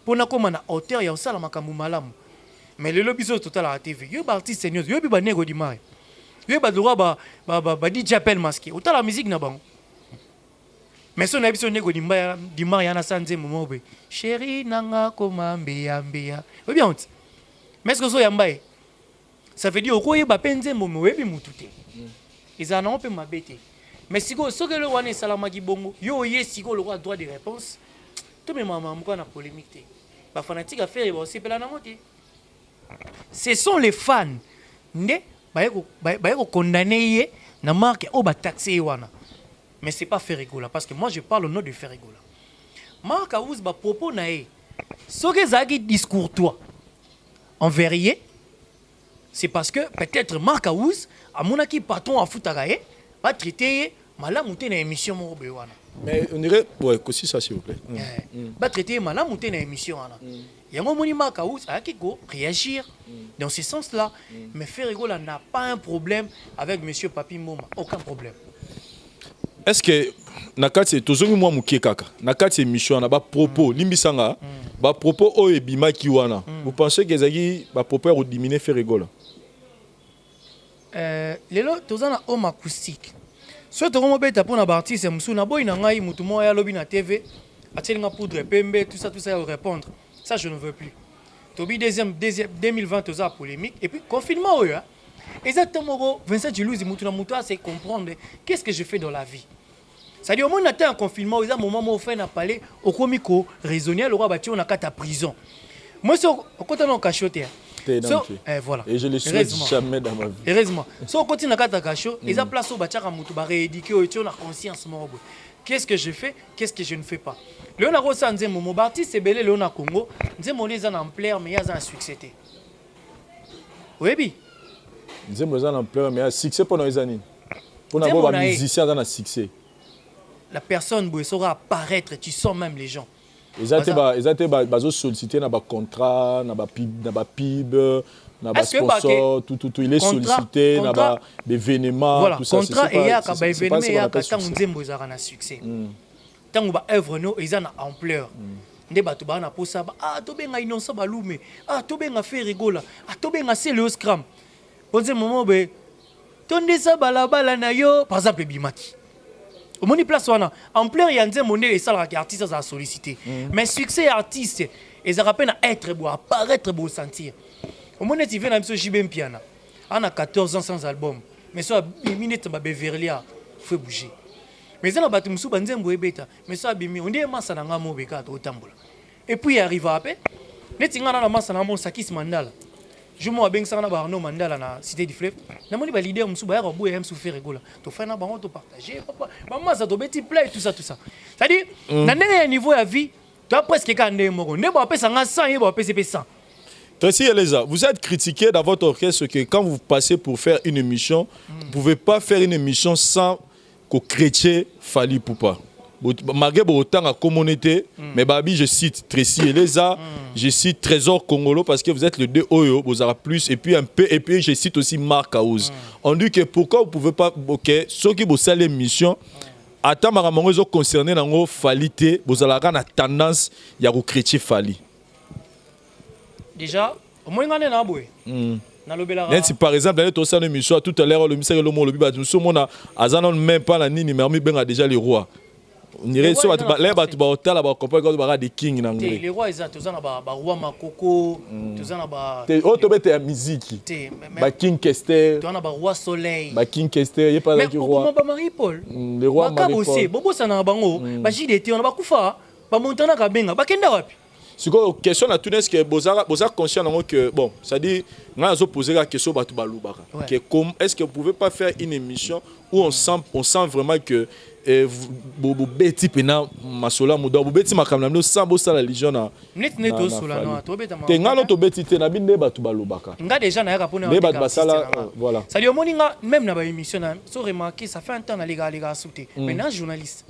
[SPEAKER 1] pour na koma na hauteur ya osala makambu malamu mais le lobiso total à TV yo ba artiste senior yo bi ba nego di mai yo ba droit ba DJ appel masqué autant la musique na bango mais son ebiso nego di mai yana sanze momo be chérie nanga koma mbea oui bien mais ce que so yambaye ça veut dire okoye ba penze momo webi mutute ezana on peut mabete mais si ko so que le wane salama ki bongo yo ye si ko le droit de réponse tout mes maman mko na polémique ba fanatique a faire aussi pela na ngoti ce sont les fans ne ba ko condamner na marque o ba taxer wana mais c'est pas Ferregola parce que moi je parle au nom de Ferregola marque Aouz ba propos na e so que zaki discours toi en vérité c'est parce que peut-être Marc Aouz a monaki patron à Futagaye va traiter malamu te na émission mo bewana
[SPEAKER 2] mais on dirait ouais aussi ça s'il vous plaît
[SPEAKER 1] va traiter malamu te na émission ana yango moni Marc Aouz a qui go réagir dans ce sens-là mais Ferregola n'a pas un problème avec monsieur Papi Moma aucun problème
[SPEAKER 2] est-ce que nakati tozongi mwa mukie kaka nakati émission na ba propos limbisanga ba propos o ebima ki wana vous pensez que ezaki ba propos pour diminuer Ferregola
[SPEAKER 1] lelo tozana homme acoustique soit to mo beta pour na artiste musuna boy na ngai mutu mo ya lobi na TV atelinga poudre pembe tout ça ya répondre ça je ne veux plus tobi deuxième 2020 toza polémique et puis confinement oyo exactement Vincent Chilouzi mutu na mutu c'est comprendre qu'est-ce que je fais dans la vie ça dit au moins atteint un confinement au moment où on fait na parler au comico raisonner le roi bâti on a qu'à ta prison moi c'est au côté non cachoté voilà.
[SPEAKER 2] Et je le souhaite jamais dans ma vie.
[SPEAKER 1] Heureusement. Si on continue à faire cacho, ils ont place au bâtiment à rééduquer, on a conscience. Qu'est-ce que je fais, qu'est-ce que je ne fais pas. Le on a ressenti mon artiste c'est belé le on a Congo, nous les en ampleur mais il y a un succès. Oui bi.
[SPEAKER 2] Nous les en ampleur mais il y a succès pour les années. Pour n'avoir pas musicien dans un succès.
[SPEAKER 1] La personne doit saura apparaître, tu sens même les gens.
[SPEAKER 2] Ils ont sollicité un contrat, un PIB, un sponsor, tout. Il est sollicité, des événements, tout ça.
[SPEAKER 1] Contrat et il y a des événements, il y a un succès. Tant que l'œuvre est en ampleur. Des bateaux na posa ah to benga inonsa balume ah to benga Ferregola ah to benga c'est le scram. Pour ce moment be tonde sa balabala na yo par exemple Bimaki. Au moni place wana ampleur ya nze monde et ça l'artiste a sollicité mais succès artiste ils rappellent à être beau apparaître beau sentir au monde tu viens na monsieur Jibem Piana on a 14 ans sans album mais ça minute ba Beverlia faut bouger mais ça na batu musu banzembo ebeta mais ça bimi on dit massa na ngamo beka to tambola et puis il arrive après neti ngana na massa na mon Sakis Mandala je m'en bien ça na Arnaud Mandala na cité du fleuve na moni ba leader musu ba robo et musu Ferregola to fa na bango to partager papa maman ça to beti play tout ça ça ça dit na ndenge niveau ya vie tu as presque kande moko ne ba pesa nga 100 et ba pesa 100.
[SPEAKER 2] Tracy Eleza, vous êtes critiqué dans votre orchestre que quand vous passez pour faire une émission vous pouvez pas faire une émission sans que chrétien Fally Ipupa. Malgré autant à communauté, mais Babi, je cite Tracy Eleza, je cite Trésor Congolo parce que vous êtes le deux Oyo, vous aurez plus, et puis un peu, et puis je cite aussi Marc Aouz. On dit que pourquoi vous pouvez pas, ok, ceux qui vous savent l'émission, attends, ma ils ont concerné dans Fally, vous allez avoir tendance, il y a au chrétien Fally.
[SPEAKER 1] Déjà, au moins, on est là,
[SPEAKER 2] si par exemple, dans notre émission, tout à l'heure, le ministère de l'Homme, nous sommes même pas la nini, mais on a déjà les rois. On irait sur la des kings en anglais.
[SPEAKER 1] Les rois, ils ont roi Makoko, ils
[SPEAKER 2] ont la musique. King Kester.
[SPEAKER 1] Ils ont roi Soleil.
[SPEAKER 2] King Kester, il n'y a pas de roi.
[SPEAKER 1] Mais Marie-Paul.
[SPEAKER 2] Le roi Marie-Paul.
[SPEAKER 1] Bobo sana bango. JDT, on a kufa. Ba montana ka benga. Ba kenda wapi?
[SPEAKER 2] C'est quoi la question à tout est-ce que vous êtes conscient que bon, ça dit on a posé la question est-ce que vous pouvez pas faire une émission où on sent vraiment que bobeti pena masola mudo bobeti makamla no sambo sala religion na
[SPEAKER 1] net to sola no to beta ma
[SPEAKER 2] te ngalo to beti te na binde batu balobaka
[SPEAKER 1] nga déjà na yaka pona
[SPEAKER 2] batu basala voilà
[SPEAKER 1] ça dit omoni nga même na ba émission na so remarquer ça fait un temps na les sauter mais na journaliste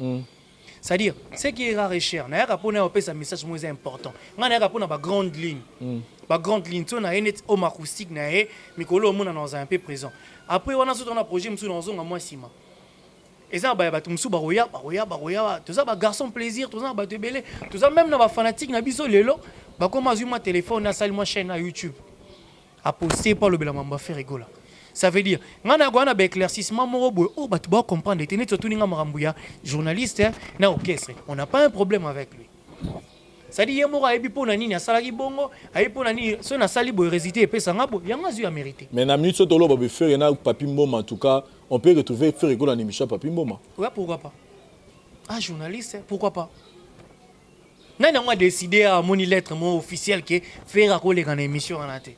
[SPEAKER 1] c'est-à-dire ce qui est rare et cher na yaka pona opesa message moins important nga na yaka pona ba grande ligne ba grande ligne to na net au acoustique na e mikolo omona dans un peu présent après on a surtout un projet msu dans zonga moi sima et ça ba bato msu ba roya tout ça ba garçon plaisir tout ça ba te belé tout ça même na ba fanatique na biso lelo ba comme azui moi téléphone na salle moi chaîne na YouTube a poster par le bela mamba faire rigola ça veut dire ngana gwana ba éclaircissement mo boy oh ba tu ba comprendre te net to ninga marambuya journaliste na orchestre on n'a pas un problème avec lui ça dit yemo a ebi pona nini asala ki bongo ayi pona nini so na sali boy résister et pesa ngabo yanga zu a mérité
[SPEAKER 2] mais na minute to lo ba faire na papi mboma en tout cas on peut retrouver faire rigolo en émission papi mboma
[SPEAKER 1] ouais pourquoi pas ah journaliste pourquoi pas nani on a décidé à mon lettre mon officiel que faire à coller en émission en até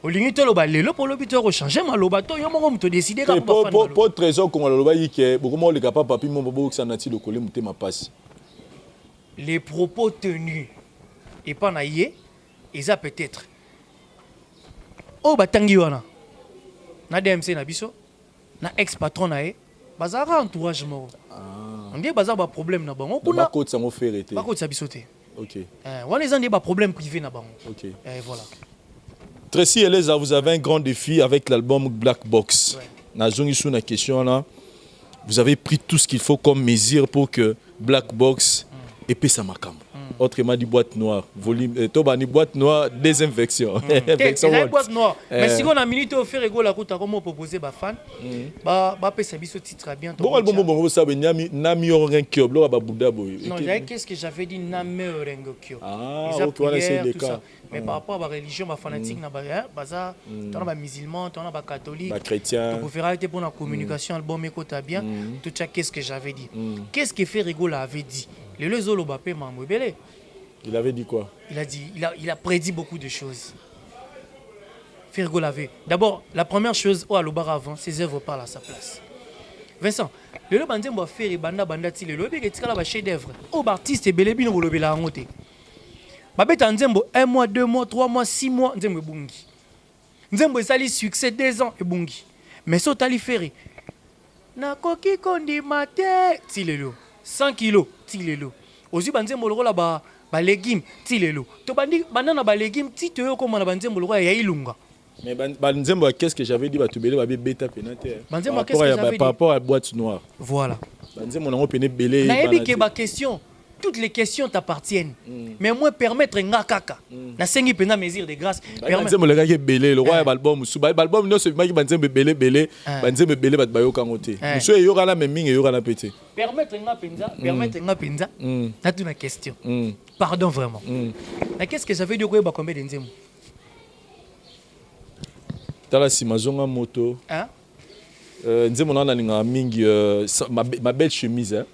[SPEAKER 1] olingi to lo ba lelo pour l'hôpital ko changer maloba to yo mo to décider ka
[SPEAKER 2] ba fan pour trésor ko ngalo ba yike beaucoup mo le capable papi mboma bo ça nati le coller mutema passe
[SPEAKER 1] les propos tenus et pas naïe et ça peut-être oh batangi wana na DMC na biso na ex patron na e bazara entourage mo on dit bazar ba problème na bango kuna
[SPEAKER 2] ba côté ça mo faire été
[SPEAKER 1] ba côté ça biso te
[SPEAKER 2] OK
[SPEAKER 1] wana les des ba problème privé na bango
[SPEAKER 2] OK
[SPEAKER 1] voilà
[SPEAKER 2] Tracy Eleza, vous avez un grand défi avec l'album Black Box. Na zongi sou na question là. Vous avez pris tout ce qu'il faut comme mesure pour que Black Box épée sa makambo. Autrement dit boîte noire, volume toba ni boîte noire désinfection.
[SPEAKER 1] C'est boîte noire. Mais si on a minute au faire ego la route comment proposer ba fan ba pesa biso titre bien.
[SPEAKER 2] Bon album bon ça nyami nami oren kyo blo ba buda boy.
[SPEAKER 1] Non, qu'est-ce que j'avais dit nami oren kyo.
[SPEAKER 2] Ah, voilà c'est le cas.
[SPEAKER 1] Mais par rapport à la religion, ma fanatique na baza, t'en as ba musulman, t'en as ba catholique,
[SPEAKER 2] ba chrétien.
[SPEAKER 1] Donc pour faire arrêter pour la communication album écoute bien, tout ça qu'est-ce que j'avais dit. Qu'est-ce que Ferrigo avait dit. Le Zolo Bapé Mamouebele.
[SPEAKER 2] Il avait dit quoi?
[SPEAKER 1] Il a dit, il a prédit beaucoup de choses. Ferrigo l'avait. D'abord, la première chose, au Alobara avant, ses œuvres parlent à sa place. Vincent, le bandem va faire banda ti le lobi que tikala ba chef d'œuvre. Au artiste belebi no lobi la ngote. Babeta nzembo 1 mois, 2 mois, 3 mois, 6 mois nzembo bungi. Nzembo sali succès 2 ans et bungi. Mais so tali ferry. Na koki kondi mate ti lelo. 100 kilos ti lelo. Ozi banzembo lokola ba légumes ti lelo. To bandi banana ba légumes ti to ko mona banzembo lokola ya ilunga.
[SPEAKER 2] Mais banzembo qu'est-ce que j'avais dit ba tubele ba beta penate.
[SPEAKER 1] Banzembo qu'est-ce que j'avais dit
[SPEAKER 2] par rapport à boîte noire.
[SPEAKER 1] Voilà.
[SPEAKER 2] Banzembo na pene belé.
[SPEAKER 1] Na yebi ke ba question. Toutes les questions t'appartiennent. Mais moi permettre nga kaka. Na sengi pena mesure de grâce.
[SPEAKER 2] Banzembo le gars belé le roi album sous album non c'est maki banzembo belé banzembo belé ba bayo kangote. Monsieur yoka la même mingi yoka na pété.
[SPEAKER 1] Permettre nga penza. Na tout na question. Pardon vraiment. Mais qu'est-ce que ça veut dire quoi combien de nzembo?
[SPEAKER 2] Tala si mazonga moto.
[SPEAKER 1] Hein?
[SPEAKER 2] Nzembo na ninga mingi ma belle chemise hein.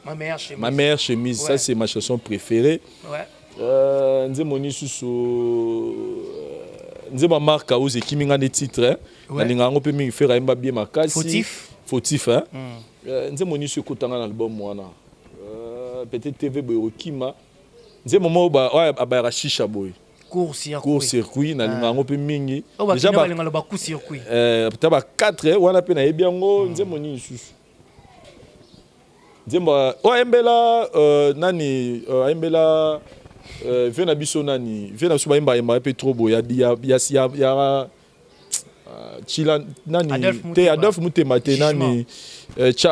[SPEAKER 2] Ma meilleure chemise, ouais. Ça c'est ma chanson préférée. Ouais. Nzembo ni susu nzembo marka oze kiminga des titres hein. Na ninga ngope mingi faire imba bien makasi. Fautif hein. Nzembo ni su kotanga na album wana. Peut-être TV boy kima. Nzembo mo ba ba shisha boy. Court-circuit na linga ngope mingi
[SPEAKER 1] déjà ba linga ba court-circuit
[SPEAKER 2] taba 4 wana pe na yebiango nzembo ni susu nzembo embela nani embela vena biso nani vena suba imba pe trop boya ya chila nani te Adolphe Mutema te nani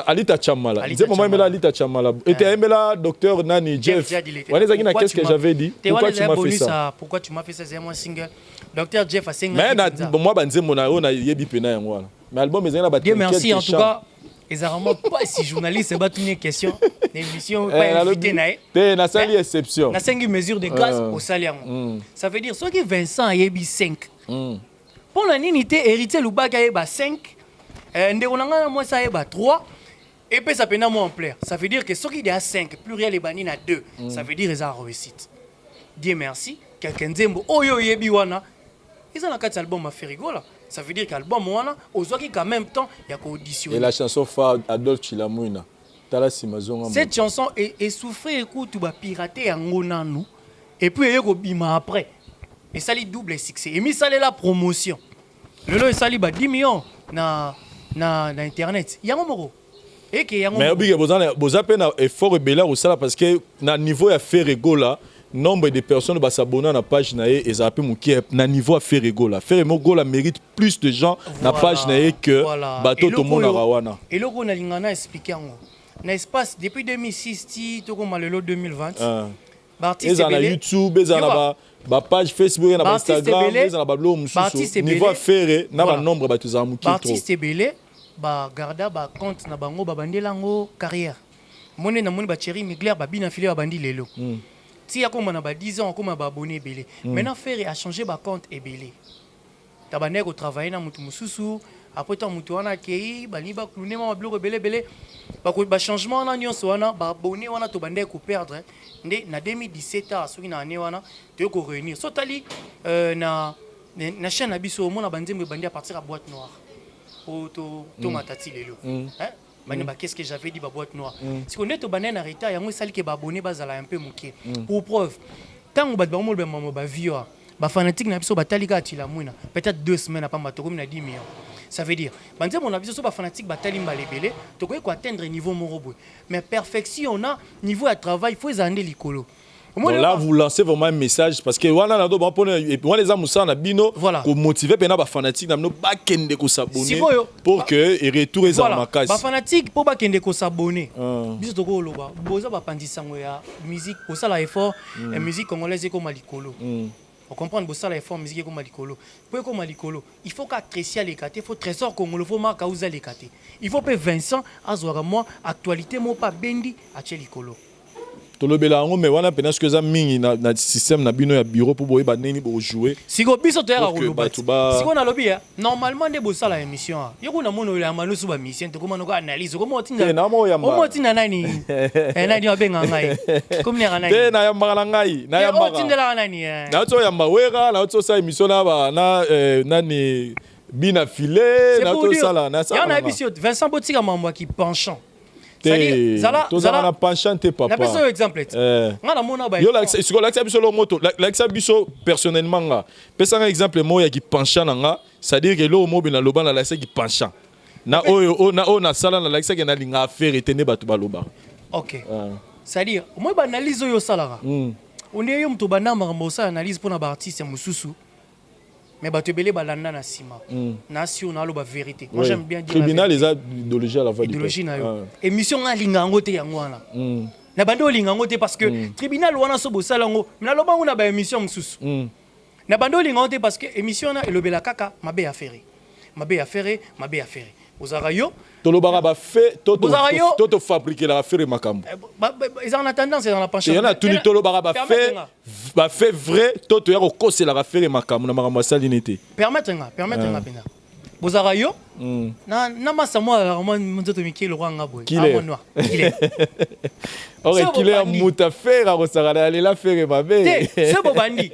[SPEAKER 2] Alita Chamala nzembo moi embela Alita Chamala était embela docteur nani Jeff wana na qu'est-ce que j'avais dit
[SPEAKER 1] pourquoi tu m'as fait ça pourquoi tu m'as fait ça c'est moi single docteur Jeff a single
[SPEAKER 2] mais moi banzembo na ona yebi pena yango wana mais album ezana ba
[SPEAKER 1] Dieu merci en tout cas exactement pas si journaliste ba une question l'émission pas invité nae
[SPEAKER 2] te na sali exception
[SPEAKER 1] na 5 mesures de grâce au salaire ça veut dire soit que Vincent yebi 5 pour la nité héritier Lubaka yeba 5 ndeko nanga moi ça yeba 3 et puis ça pena moi en plaire ça veut dire que ceux qui est à 5 pluriel et bani na 2 ça veut dire ils ont réussite Dieu merci quelqu'un nzembo oyo yebi wana ils ont la 4 albums à faire rigoler ça veut dire qu'album wana aux qui en même temps il y a qu'audition
[SPEAKER 2] et la chanson phare Adolphe Chilamwina
[SPEAKER 1] Cette chanson est souffrée, écoute, va pirater en nous. Et puis il y a bima après. Et ça lui double succès. Et mis ça la promotion. Le lot ça lui 10 millions na internet. Il y a un moro. Et que y a un.
[SPEAKER 2] Mais obiga boza pe na effort rebelle au ça parce que na niveau ya faire rigola. Nombre de personnes qui s'abonnent à la page et ils appellent na niveau à faire rigola. Faire rigola mérite plus de gens na page que bateau tout le monde à Rawana.
[SPEAKER 1] Et le gros na expliqué n'est-ce pas depuis 2006 ti to comme le 2020.
[SPEAKER 2] Ils ont YouTube, ils ont ba page Facebook, ils ont Instagram, ils ont ba blog mususu. Niveau à faire na ba nombre ba tous amuki trop.
[SPEAKER 1] Artiste belé ba garda ba compte na bango ba bandelango carrière. Moné na moni ba chéri migler ba bina filé ba bandi lelo. Si y a comme on a 10 ans, comme on a abonné belé. Maintenant faire a changé ba compte et belé. Tabané au travail na mutu mususu, après tant mutu wana kei, bani ba clouner ma blog belé belé. Ba changement na nyonso wana ba abonné wana to bandé ko perdre. Ndé na 2017 a soki na année wana te ko réunir. So tali na chaîne na biso mona banzembe bandi à partir à boîte noire. O to matati lelo. Hein? Qu'est-ce que j'avais dit ba boîte noire. Si on est au banane arrêté yango sali ke ba abonné bazala un peu moké. Pour preuve, tant on ba mo ba vio ba fanatique na biso batali ka tila mwina. Peut-être 2 semaines après matokomi na 10 millions. Ça veut dire, banze mon avis so ba fanatique batali mbalebele, to ko atteindre niveau morobo. Mais perfection on a niveau à travail, faut ezande likolo.
[SPEAKER 2] Donc là, vous lancez vraiment un message parce que voilà, les amours na bino pour motiver les fanatiques de s'abonner pour que les retours les armes à
[SPEAKER 1] les fanatiques pour que s'abonner. Biso to ko loba, boza ba pandisango ya musique, pour ça la effort, la musique congolaise comme Malikolo. On comprend que ça la effort musique comme Malikolo. Pour comme Malikolo, il faut qu'apprécier les catés, il faut trésor congolais, faut marquer aux les catés. Il faut que Vincent azora moi actualité mo pas bendi a Chelikolo.
[SPEAKER 2] Tolobela ngo mais wana pena ce que ça mingi na système na bino ya bureau pour boye ba neni bo jouer.
[SPEAKER 1] Siko biso to ya koloba. Siko na lobi ya normalement de bo sala émission. Yoko na mono ya manusu ba mission to comment ko analyse ko motinda. O motinda nani? Nani obenga ngai. Comme ni nani.
[SPEAKER 2] Te na ya mbala ngai, na ya mbala.
[SPEAKER 1] O tindela nani.
[SPEAKER 2] Na to ya mbawera, na to sa émission na ba na nani bina filé, na to sala na ça.
[SPEAKER 1] Ya na émission Vincent Botika mambo qui penchant.
[SPEAKER 2] Zala penchant papa.
[SPEAKER 1] Na besoin exemple. Ngana mona ba.
[SPEAKER 2] Yo l'accès biso lo moto, l'accès biso personnellement nga. Pesa un exemple mo ya ki penchant nga, c'est-à-dire que lo mo bina loba na l'accès qui penchant. Na o na sala na l'accès que na linga affaire etene batu baloba.
[SPEAKER 1] OK. C'est-à-dire moi ba analyse yo sala. On est yo mto bana makambo sa analyse pour na ba artiste mususu. Mais bato belé balanda na sima. Nation na lo ba vérité. Moi j'aime bien dire
[SPEAKER 2] tribunal les idéologie à la fois
[SPEAKER 1] idéologie na yo. Émission nga lingango te yango wana. Na bando lingango te parce que tribunal wana so bo salango, na lo bango na ba émission mususu. Na bando lingango te parce que émission na elobela kaka mabe affaire. Mabe affaire. Ozarayo
[SPEAKER 2] Tolobara ba fait toto fabriquer la affaire makambo.
[SPEAKER 1] Ils ont tendance dans la penchant.
[SPEAKER 2] Il y en a tout Tolobara ba fait vrai toto ya ko c'est la affaire makambo na makambo salinité.
[SPEAKER 1] Permettre pena. Bozarayo na masa moi nzoto Mikel Rwanga boy.
[SPEAKER 2] Noir. Ore qu'il est mutafer a rosara aller la faire mabe.
[SPEAKER 1] C'est bobandi.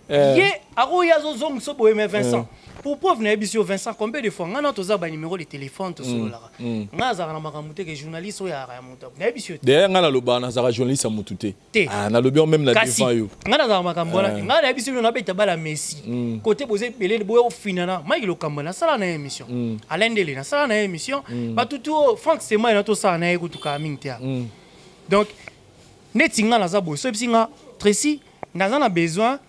[SPEAKER 1] Ye aro ya zozong so boy mais Vincent. Pour preuve na ebisio Vincent combien de fois ngana toza ba numéro de téléphone to solo la. Ngaza na makamute que journaliste o ya ra muta. Na ebisio.
[SPEAKER 2] D'ailleurs ngana loba na za journaliste a mutute. Ah na lobi même na devant yo.
[SPEAKER 1] Ngana za makambo na ngana ebisio na beta bala Messi. Côté posé belé boyo finana. Mike Lokambo na sala na émission. Alain Dele na sala na émission. Ba tutu Frank Sema na to sala na ekutuka mingtia. Donc netinga na za boy so bisinga Tracy na besoin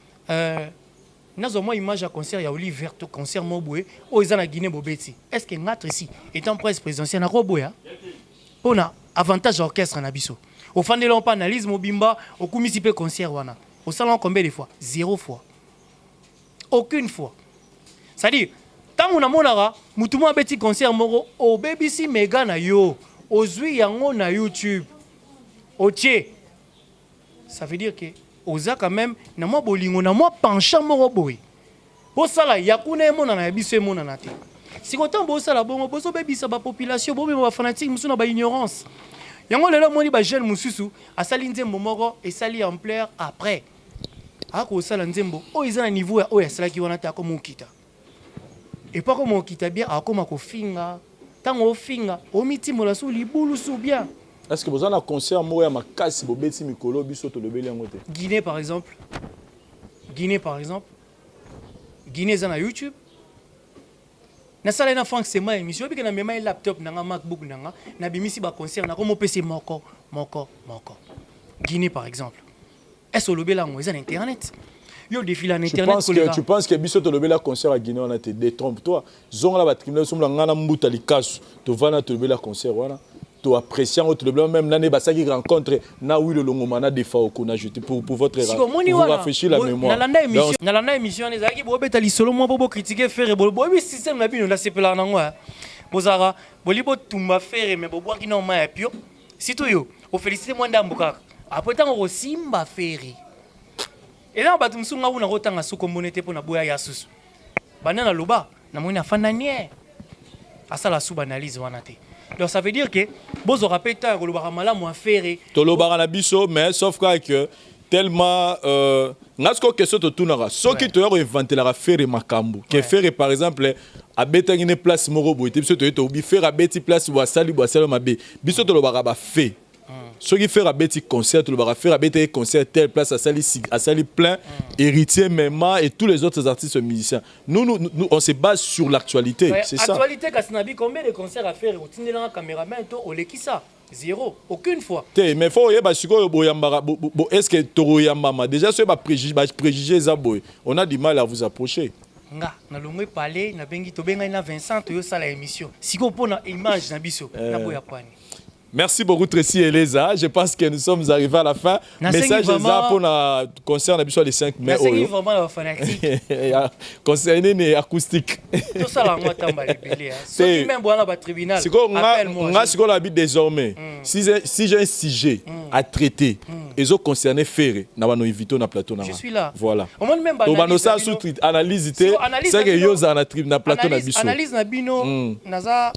[SPEAKER 1] nous avons une image à concert, il y a Olivier to concert Moboué, au Zana Guinée Bobeti. Est-ce que notre ici, étant presse présidentielle, na Roboya, on a avantage orchestre na biso. Au fan de l'on analyse Mobimba, au commissaire concert wana. Au salon combien de fois? 0 fois. Aucune fois. C'est-à-dire, tant on a monara, mutumo petit concert moro, au BBC Mega na yo, au Zui yango na YouTube, au Tché. Ça veut dire que oza quand même na moi bolingo na moi penchant moko boy bo sala yakuna mona na biso mona na te si kotan bo sala bongo bo so bebisa ba population bo ba fanatique musu na ba ignorance yango lelo moni ba jeune mususu asali nzembo moko et sali ampleur après ako sala nzembo o iza na niveau ya o ya sala ki wana ta ko mokita et pas comme okita bien akoma ko finga tango finga o mitimo la sou libulu sou bien
[SPEAKER 2] Est-ce que vous avez un concert moya makasi bobeti mikolo biso to lobeli ngote?
[SPEAKER 1] Guinée par exemple. Guinée za na YouTube. Na sala na Frank Sema émission bika na mema laptop na MacBook na bimisi ba concert na ko mo PC moko. Guinée par exemple. Est-ce lobela ngo za na internet? Yo défile en internet.
[SPEAKER 2] Tu penses que biso to lobela concert à Guinée on a te détrompe-toi. Zonga la ba tribunal somla ngana mbuta likasu to vana to lobela concert wana. To apprécier votre problème même l'année basa qui rencontre na oui le longomana des fois qu'on a jeté pour votre
[SPEAKER 1] vous
[SPEAKER 2] rafraîchir la mémoire.
[SPEAKER 1] Na landa émission les aki bo betali solo mo bo critiquer faire bo système na bino la sepela na ngwa. Bozara bolibo tumba faire mais bo boaki na ma ya pio. Sito yo o féliciter moi ndambuka. Après tant ko simba faire. Et là ba tumsunga una rotanga suko monete po na boya ya susu. Banana loba na moni afanda nie. Asa la sous analyse wana te. Donc ça veut dire que vous aurez peut-être un malamu à faire.
[SPEAKER 2] Tolobara na biso mais sauf que tellement ngasko question to tunara so qui te inventer la faire makambu que faire par exemple a beta ngine place moko boite biso to obi faire a beti place wa sali mabe biso tolobara ba fait. Ce qui fait un petit concert, le bar faire un petit concert telle place à Sali plein, héritier Mema et tous les autres artistes musiciens. Nous on se base sur l'actualité, c'est ça.
[SPEAKER 1] L'actualité, combien de concerts à faire? Au tinde dans caméraman, au lekisa, zéro, aucune fois.
[SPEAKER 2] Mais faut y est-ce que Toroyamba déjà ce préjugé zaboy, on a du mal à vous approcher.
[SPEAKER 1] Nga na longwe parler na bengi to benga na Vincent to yo sala émission. Siko pona image na biso na boya kwani.
[SPEAKER 2] Merci beaucoup Tracy et Elisa. Je pense que nous sommes arrivés à la fin. Message pour le concert de le 5 mai.
[SPEAKER 1] C'est vraiment fanatique.
[SPEAKER 2] Concerné les acoustiques.
[SPEAKER 1] Tout ça là moi tamba libellé. C'est même bon là tribunal.
[SPEAKER 2] C'est quoi on ce qu'on habite désormais. Si j'ai un sujet à traiter, ils ont concerné faire na bano invité na plateau na.
[SPEAKER 1] Je suis là.
[SPEAKER 2] Voilà.
[SPEAKER 1] Au moins même
[SPEAKER 2] analyse analyse c'est que yo za na plateau na biso.
[SPEAKER 1] Analyse na bino naza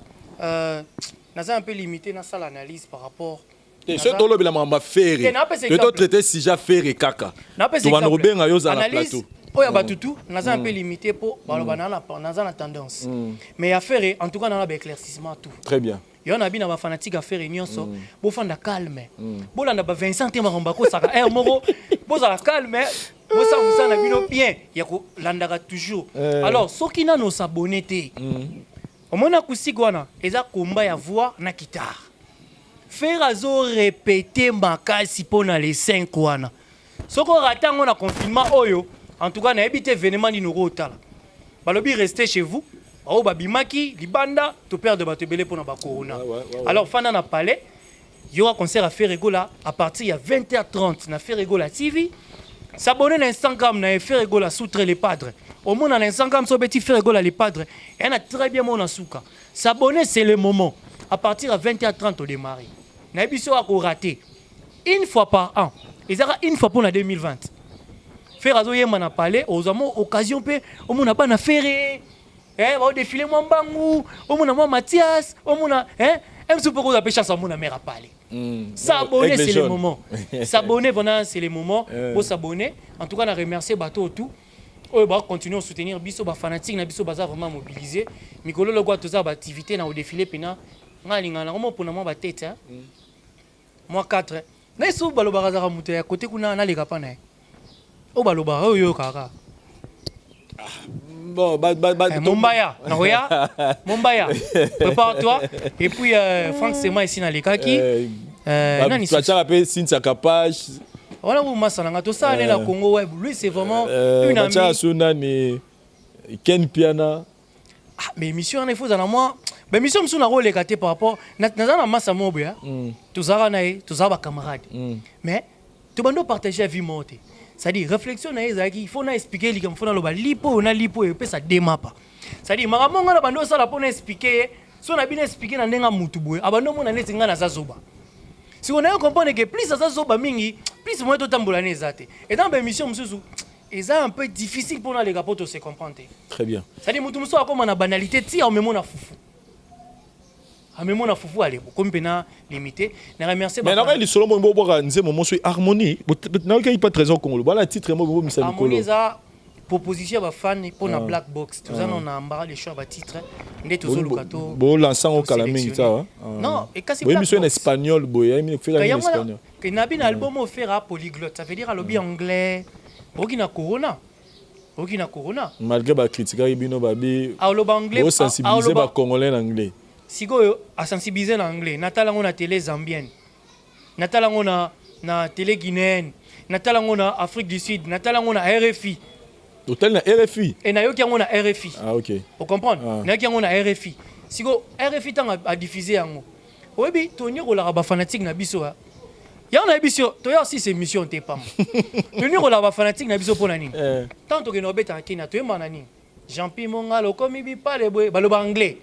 [SPEAKER 1] naza un peu limité dans ça l'analyse par rapport
[SPEAKER 2] ce tolo bila mamba faire de to traiter si ja faire kaka to ban robenga yo za na plateau
[SPEAKER 1] oya batutu naza un peu limité pour balobana naza na tendance mais à faire en tout cas dans la éclaircissement tout
[SPEAKER 2] très bien
[SPEAKER 1] yo na bina ba fanatique à faire nyonso bo fanda calme bo landa ba Vincent te maramba ko saka moko bo za calme bo sa musa na bino bien ya ko landaka toujours alors soki na no s'abonner te au moins acoustique wana eza komba ya voix na guitare faire azo répéter makasi pona les 5 wana soko ratango na confinement oyo en tout cas na ebite événement ni noko otala balobi rester chez vous o babimaki libanda to perdre bato belé pona ba corona alors fana na palais il y aura concert à faire Egola à partir ya 20h30 na faire Egola TV s'abonner na Instagram na faire Egola soutre les padres. Au moins, dans Instagram, si vous faire Egola les padres, il y en a très bien mon souka. S'abonner, c'est le moment. À partir de 20h30, on démarre. N'a pas raté. Une fois par an. Et ça une fois pour la 2020. Faire azo yema na parler, aux amours, occasion, au moins, on n'a pas faire. On défiler mon bangou, au moins, moi Mathias, au moins, même si vous avez chance à mon mère à parler. S'abonner, c'est le moment. S'abonner, c'est le moment. Pour s'abonner, en tout cas, on a remercié Bateau tout. On va continuer à soutenir biso ba fanatique na biso baza vraiment mobiliser mikolo le gwa toza ba activité na au défilé pena ngalinga na mo pona mo ba tete moi 4 na so baloba za muté ya côté kuna na leka pana o baloba oyo kaka
[SPEAKER 2] bon
[SPEAKER 1] Mombaya na roya Mombaya prépare-toi et puis Frank Sema ici na lekaki
[SPEAKER 2] nani tu as appelé Cynthia Kapage.
[SPEAKER 1] Voilà où Massalanga tout ça la Congo web lui c'est vraiment une amie
[SPEAKER 2] Sunani Ken Piana
[SPEAKER 1] mais émission il faut dans moi mais émission msuna rôle écarté par rapport na na massa mobia tout ça naé tout ça ba camarade mais tu bando partager vie monte ça dit réflexion na ezaki il faut na expliquer li comme faut na loba lipo na lipo et ça démapa ça dit maramonga na bando ça la pour expliquer so na bien expliquer na ndenga mutu boye abando mona neti nga na zazoba. Si on a compris que plus ça zoba mingi, plus moins de tambola nezate. Et dans l'émission monsieur, c'est un peu difficile pour les capotes de se comprendre.
[SPEAKER 2] Très bien.
[SPEAKER 1] Ça dit mutu muso comme na banalité, ti on me mona foufou. A me mona foufou aller comme pena limité. Na remercier
[SPEAKER 2] mais na li solo mo bo nze mo so harmonie. Na ka pas trésor Congo. Voilà titre mo bo misa Nicolo.
[SPEAKER 1] Harmonie ça proposition ba fan pour na black box tout ça on a embarras les choix ba titre ndé tozo lukato
[SPEAKER 2] bon lançant au calaming ça
[SPEAKER 1] non et kasi
[SPEAKER 2] oui monsieur en espagnol boy il fait en espagnol
[SPEAKER 1] que nabi album offert polyglotte ça veut dire lobby anglais okina corona
[SPEAKER 2] malgré ba critiquer bino babi
[SPEAKER 1] aloba anglais
[SPEAKER 2] au sensibiliser ba congolais en anglais
[SPEAKER 1] sikoyo a sensibiliser en anglais natala ngona télé zambienne natala ngona na télé guinéenne natala ngona Afrique du Sud natala ngona RFI
[SPEAKER 2] hôtel na RFI
[SPEAKER 1] et na yoki ngona RFI
[SPEAKER 2] OK
[SPEAKER 1] vous comprenez na yoki ngona RFI siko RFI tanga a diffuser yango oyebi toni rola ba fanatique na biso ya na biso to ya aussi c'est mission te pam toni rola ba fanatique na biso pona nini tant que no beta kina to yema na nini Jean-Pierre Mongalo komi bi parle boy baloba anglais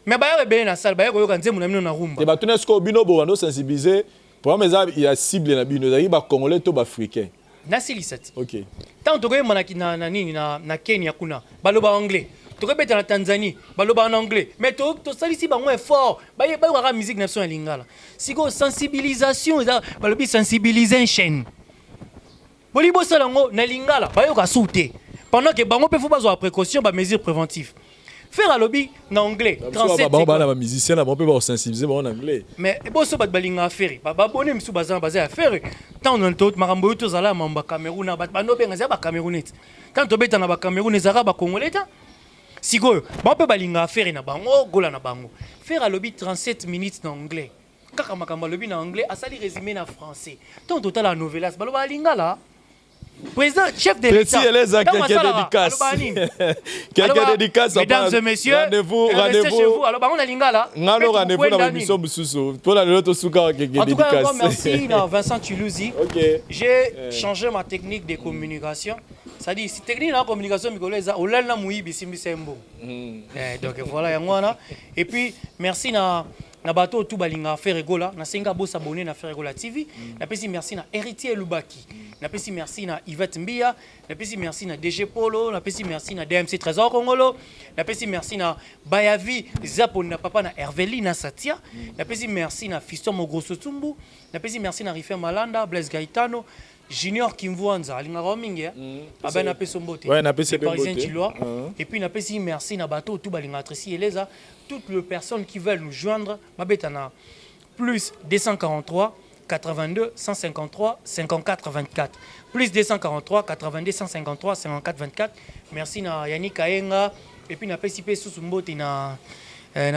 [SPEAKER 1] mais ba rebele na salle ba ko yoka nzemu na mino na rumba
[SPEAKER 2] te ba tuna sko bino bo ndo sensibiliser pour mes il y a cible na bino za ba congolais to ba africain
[SPEAKER 1] na silisat
[SPEAKER 2] OK
[SPEAKER 1] tant to ko yema na nini na Kenya kuna baloba anglais to ko beta na Tanzanie baloba en anglais mais to salisi ba moins fort ba ka musique nation ya lingala siko sensibilisation balobi sensibilisation bolibo salango na lingala ba yo ka souté pendant que bango pe faut bazwa précaution ba mesures préventives faire à lobby en anglais 37
[SPEAKER 2] ba musicien là on peut pas sensibiliser en anglais
[SPEAKER 1] mais boso ba balinga faire ba bonne misu bazan bazan faire tant on tout makambo yo tozala mamba Cameroun ba bando benga za ba Camerounais tant to beta na ba Camerounais za ba Congolais ta sikoyo ba pe balinga faire na bango gola na bango faire à lobby 37 minutes en anglais kaka makambo lobby na anglais asali résumé na français tant total la novelas ba lo balingala président, chef de l'État.
[SPEAKER 2] Quelques dédicaces.
[SPEAKER 1] Mesdames et messieurs,
[SPEAKER 2] rendez-vous.
[SPEAKER 1] Alors, on a lingala.
[SPEAKER 2] Rendez-vous dans l'émission Moussoussou. Pour la l'autre souka quelques dédicaces.
[SPEAKER 1] En tout cas, merci Vincent Toulouzi. J'ai changé ma technique de communication. Ça dit, si technique de communication, on l'a na mouyi bisimbi sembo. Donc voilà, et puis merci na bateau tout balinga faire rigola na senga bo s'abonner na faire rigola TV na pesi merci na Héritier Lubaki na pesi merci na Yvette Mbia na pesi merci na DG Polo na pesi merci na DMC Trésor Congolo na pesi merci na Bayavi Zapo na papa na Herveli na Satia na pesi merci na Fiston Mogroso Tumbu na pesi merci na Rife Malanda Blaise Gaetano Junior Kimvuanza alinga roaming aba na peso mbote
[SPEAKER 2] ouais na pesi
[SPEAKER 1] parisien Chilois et puis na pesi merci na bateau tout balinga Tracy Eleza toutes les personnes qui veulent nous joindre mabetana plus 243 82 153 54 24 plus 243 82 153 54 24 merci na Yannick Ayenga et puis na PCP sous mbote na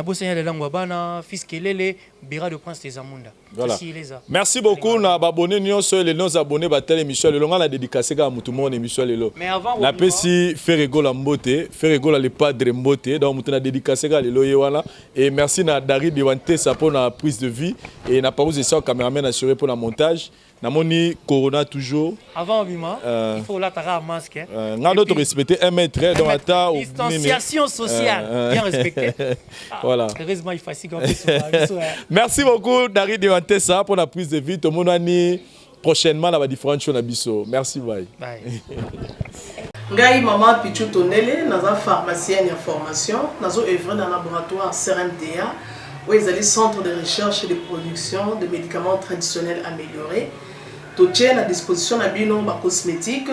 [SPEAKER 1] Bosnia de Langwabana, fils Kelele, Bira de Prince des Amunda.
[SPEAKER 2] Voilà. Merci beaucoup na abonné nyonso les nos abonnés ba telle émission le longa la dédicacé ka mutu mon émission lelo.
[SPEAKER 1] Mais avant
[SPEAKER 2] na pesi Ferrego la mbote, Ferrego la le padre mbote donc mutu na dédicacé ka lelo yewana et merci na Dari Diwanté ça pour la prise de vie et na pause ça caméraman assuré pour la montage. Namoni Corona toujours.
[SPEAKER 1] Avant Bima, il faut là t'as un masque.
[SPEAKER 2] On doit respecter 1 mètre donc ata
[SPEAKER 1] distanciation sociale bien respectée.
[SPEAKER 2] Voilà.
[SPEAKER 1] Heureusement il facile comme
[SPEAKER 2] Merci beaucoup Dari Diwanté ça pour la prise de vie. Tout le monde ani prochainement la différentes choses na biso. Merci bye.
[SPEAKER 1] Bye.
[SPEAKER 4] Ngai maman Pichu Tonele naza pharmacienne en formation, nazo œuvrer dans laboratoire CRMTA où ils allaient centre de recherche et de production de médicaments traditionnels améliorés. Tout tient à disposition de bino ba cosmétiques,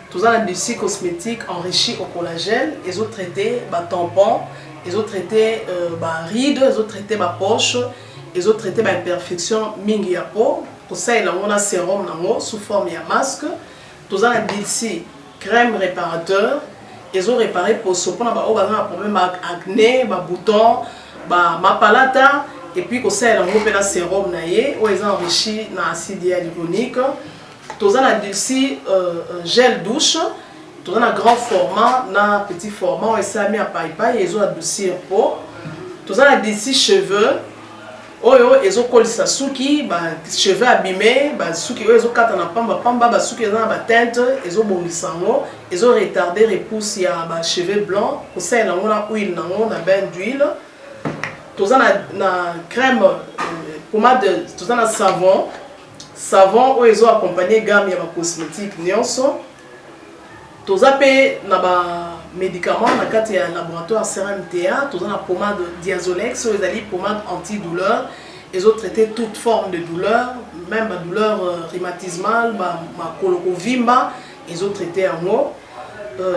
[SPEAKER 4] tout ça l'industrie cosmétique enrichie au collagène, ils ont traité ba tampons, ils ont traité ba rides, ils ont traité ba poche, ils ont traité ba imperfection mingi ya peau, pour ça il a sérum nango sous forme de masque, tout ça l'industrie crème réparateur, ils ont réparé pour ce qu'on a un problème avec acné, ba boutons, ba mapalata et puis comme ça il a un sérum naie où ils ont enrichi na acide hyaluronique. Tous on a d'ici gel douche, tous on a grand format, na petit format, et ça mis à paille ils ont adoucir peau. Tous on a d'ici cheveux. Oyo ezo kolisa suki ba cheveux abîmés ba suki oyo ezo kata na pamba ba suki eza na ba teinte ezo bongisango ezo retarder repousse ya ba cheveux blancs pour ça na ngona huile na ngona bain d'huile toza na crème pommade toza na savon oyo ezo accompagner gamme ya ba cosmétique nyonso toza pe na ba médicaments na kati ya laboratoire CRMTA, tous la pommade Diazolex, ils allaient pommade antidouleur, ils ont traité toute forme de douleur, même la douleur rhumatismale, ma colokovimba, ils ont traité en haut.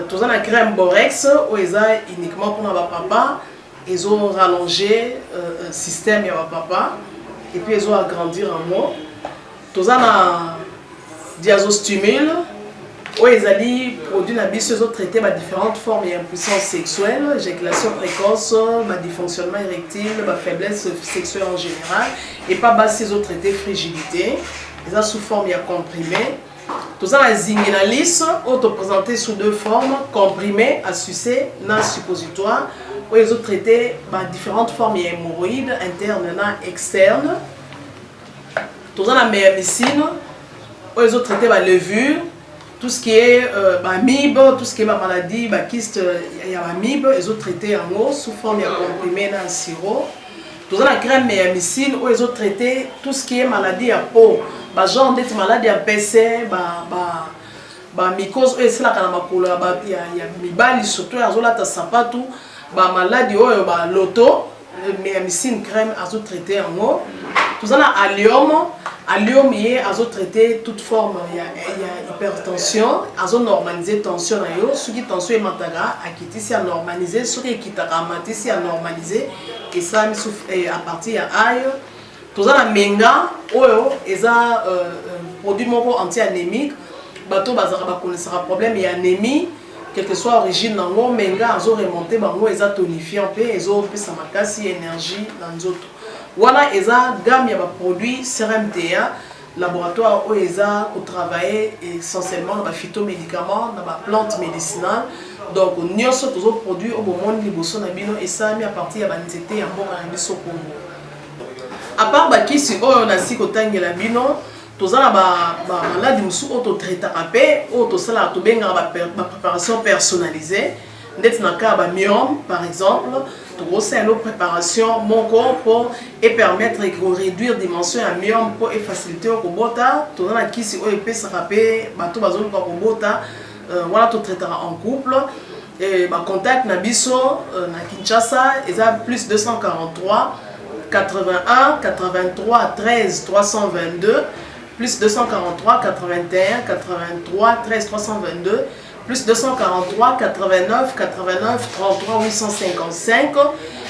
[SPEAKER 4] Tous la crème Borex, où ils ont uniquement pour nos papa, ils ont rallongé le système de papa, et puis ils ont agrandi en mot. Tous la diazostimule, où ils ont dit produits ils ont traité différentes formes d'impuissance sexuelle, éjaculation précoce, dysfonctionnement érectile, faiblesse sexuelle en général, et pas ils ont traité frigidité, ils ont sous forme comprimée. Tout ça, la zinguinalis, auto-présenté sous deux formes, comprimé, à sucer, dans suppositoire, où ils ont traité différentes formes d'hémorroïdes internes et externes. Tout ça, la méamycine, où ils ont traité la levure, tout ce qui est amibe, tout ce qui est maladie, kyste, il y a amibe, ils ont traité en eau sous forme de comprimé dans le sirop. Tout ça, la crème méamycine, où ils ont traité tout ce qui est maladie à peau. Genre des maladies à PC, mycose, c'est là qu'il y a mibali, surtout, il y a sapatu, maladie, l'auto, méamycine crème, ils ont traité en eau. Tout ça, allium, il y a traité toute forme, il y a hypertension, ils ont normalisé tension, ceux qui tension est mataga, à quitter si à normaliser, ceux qui quittent à mater si à normaliser, et ça à partir de aïe. Tout ça, la menga, ils ont produit anti-anémique, bateau connaissera problème et anémie, quelle que soit l'origine dans l'eau, menga, ils ont remonté, ils ont tonifié un peu, ils ont plus de énergie dans les autres. Voilà, ils ont gamme de produits CRMTA, laboratoire où ils ont travaillé essentiellement dans les phytomédicaments, dans les plantes médicinales. Donc, nous avons tous les produits au moment de et ça mis à partir de la nzete en bon cannabis au Congo. À part si on a si côté la bino, tous les malades qui sont auto-traités, tous les préparation personnalisée. Dans le cas de myome, par exemple, tout ça une préparation mon corps pour permettre de réduire la dimension de myome pour faciliter le robota. Tout le monde qui si on peut se rappeler, tout le monde robota, voilà tout traitera en couple. Et contact nabiso na Kinshasa, ils ont plus 243 81 83 13 322 plus 243 81 83 13 322 plus 243 89 89 33 855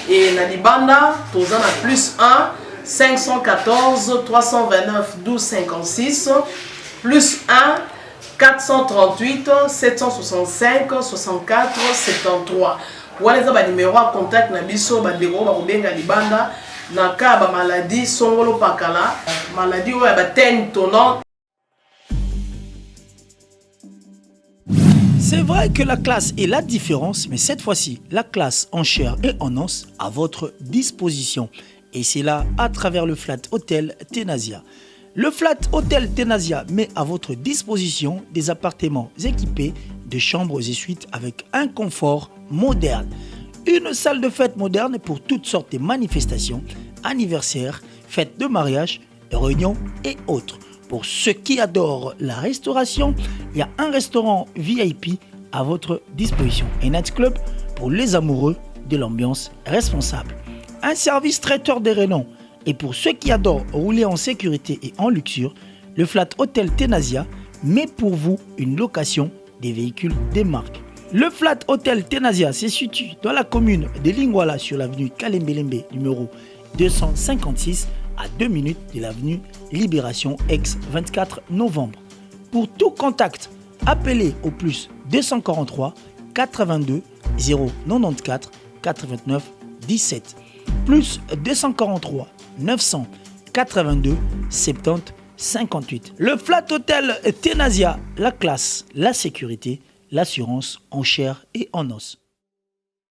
[SPEAKER 4] et Nalibanda tous en a plus 1 514 329 12 56 plus 1 438 765 64 73. Voilà les numéros à contact na biso bandeko bakobenga libanda na ka ba maladie songolo pakala maladie oya ba ten tonnant.
[SPEAKER 5] C'est vrai que la classe est la différence, mais cette fois-ci, la classe en chair et en os à votre disposition. Et c'est là à travers le Flat Hotel Tenasia. Le Flat Hotel Tenasia met à votre disposition des appartements équipés de chambres et suites avec un confort moderne. Une salle de fête moderne pour toutes sortes de manifestations, anniversaires, fêtes de mariage, réunions et autres. Pour ceux qui adorent la restauration, il y a un restaurant VIP à votre disposition. Un nightclub pour les amoureux de l'ambiance responsable. Un service traiteur de renom. Et pour ceux qui adorent rouler en sécurité et en luxure, le Flat Hotel Tenasia met pour vous une location des véhicules des marques. Le Flat Hotel Tenasia se situe dans la commune de Lingwala sur l'avenue Kalembelembe numéro 256 à 2 minutes de l'avenue Libération ex-24 novembre. Pour tout contact, appelez au plus 243 82 094 89 17 plus 243 982 70 58. Le Flat Hotel Tenasia, la classe, la sécurité, l'assurance en chair et en os.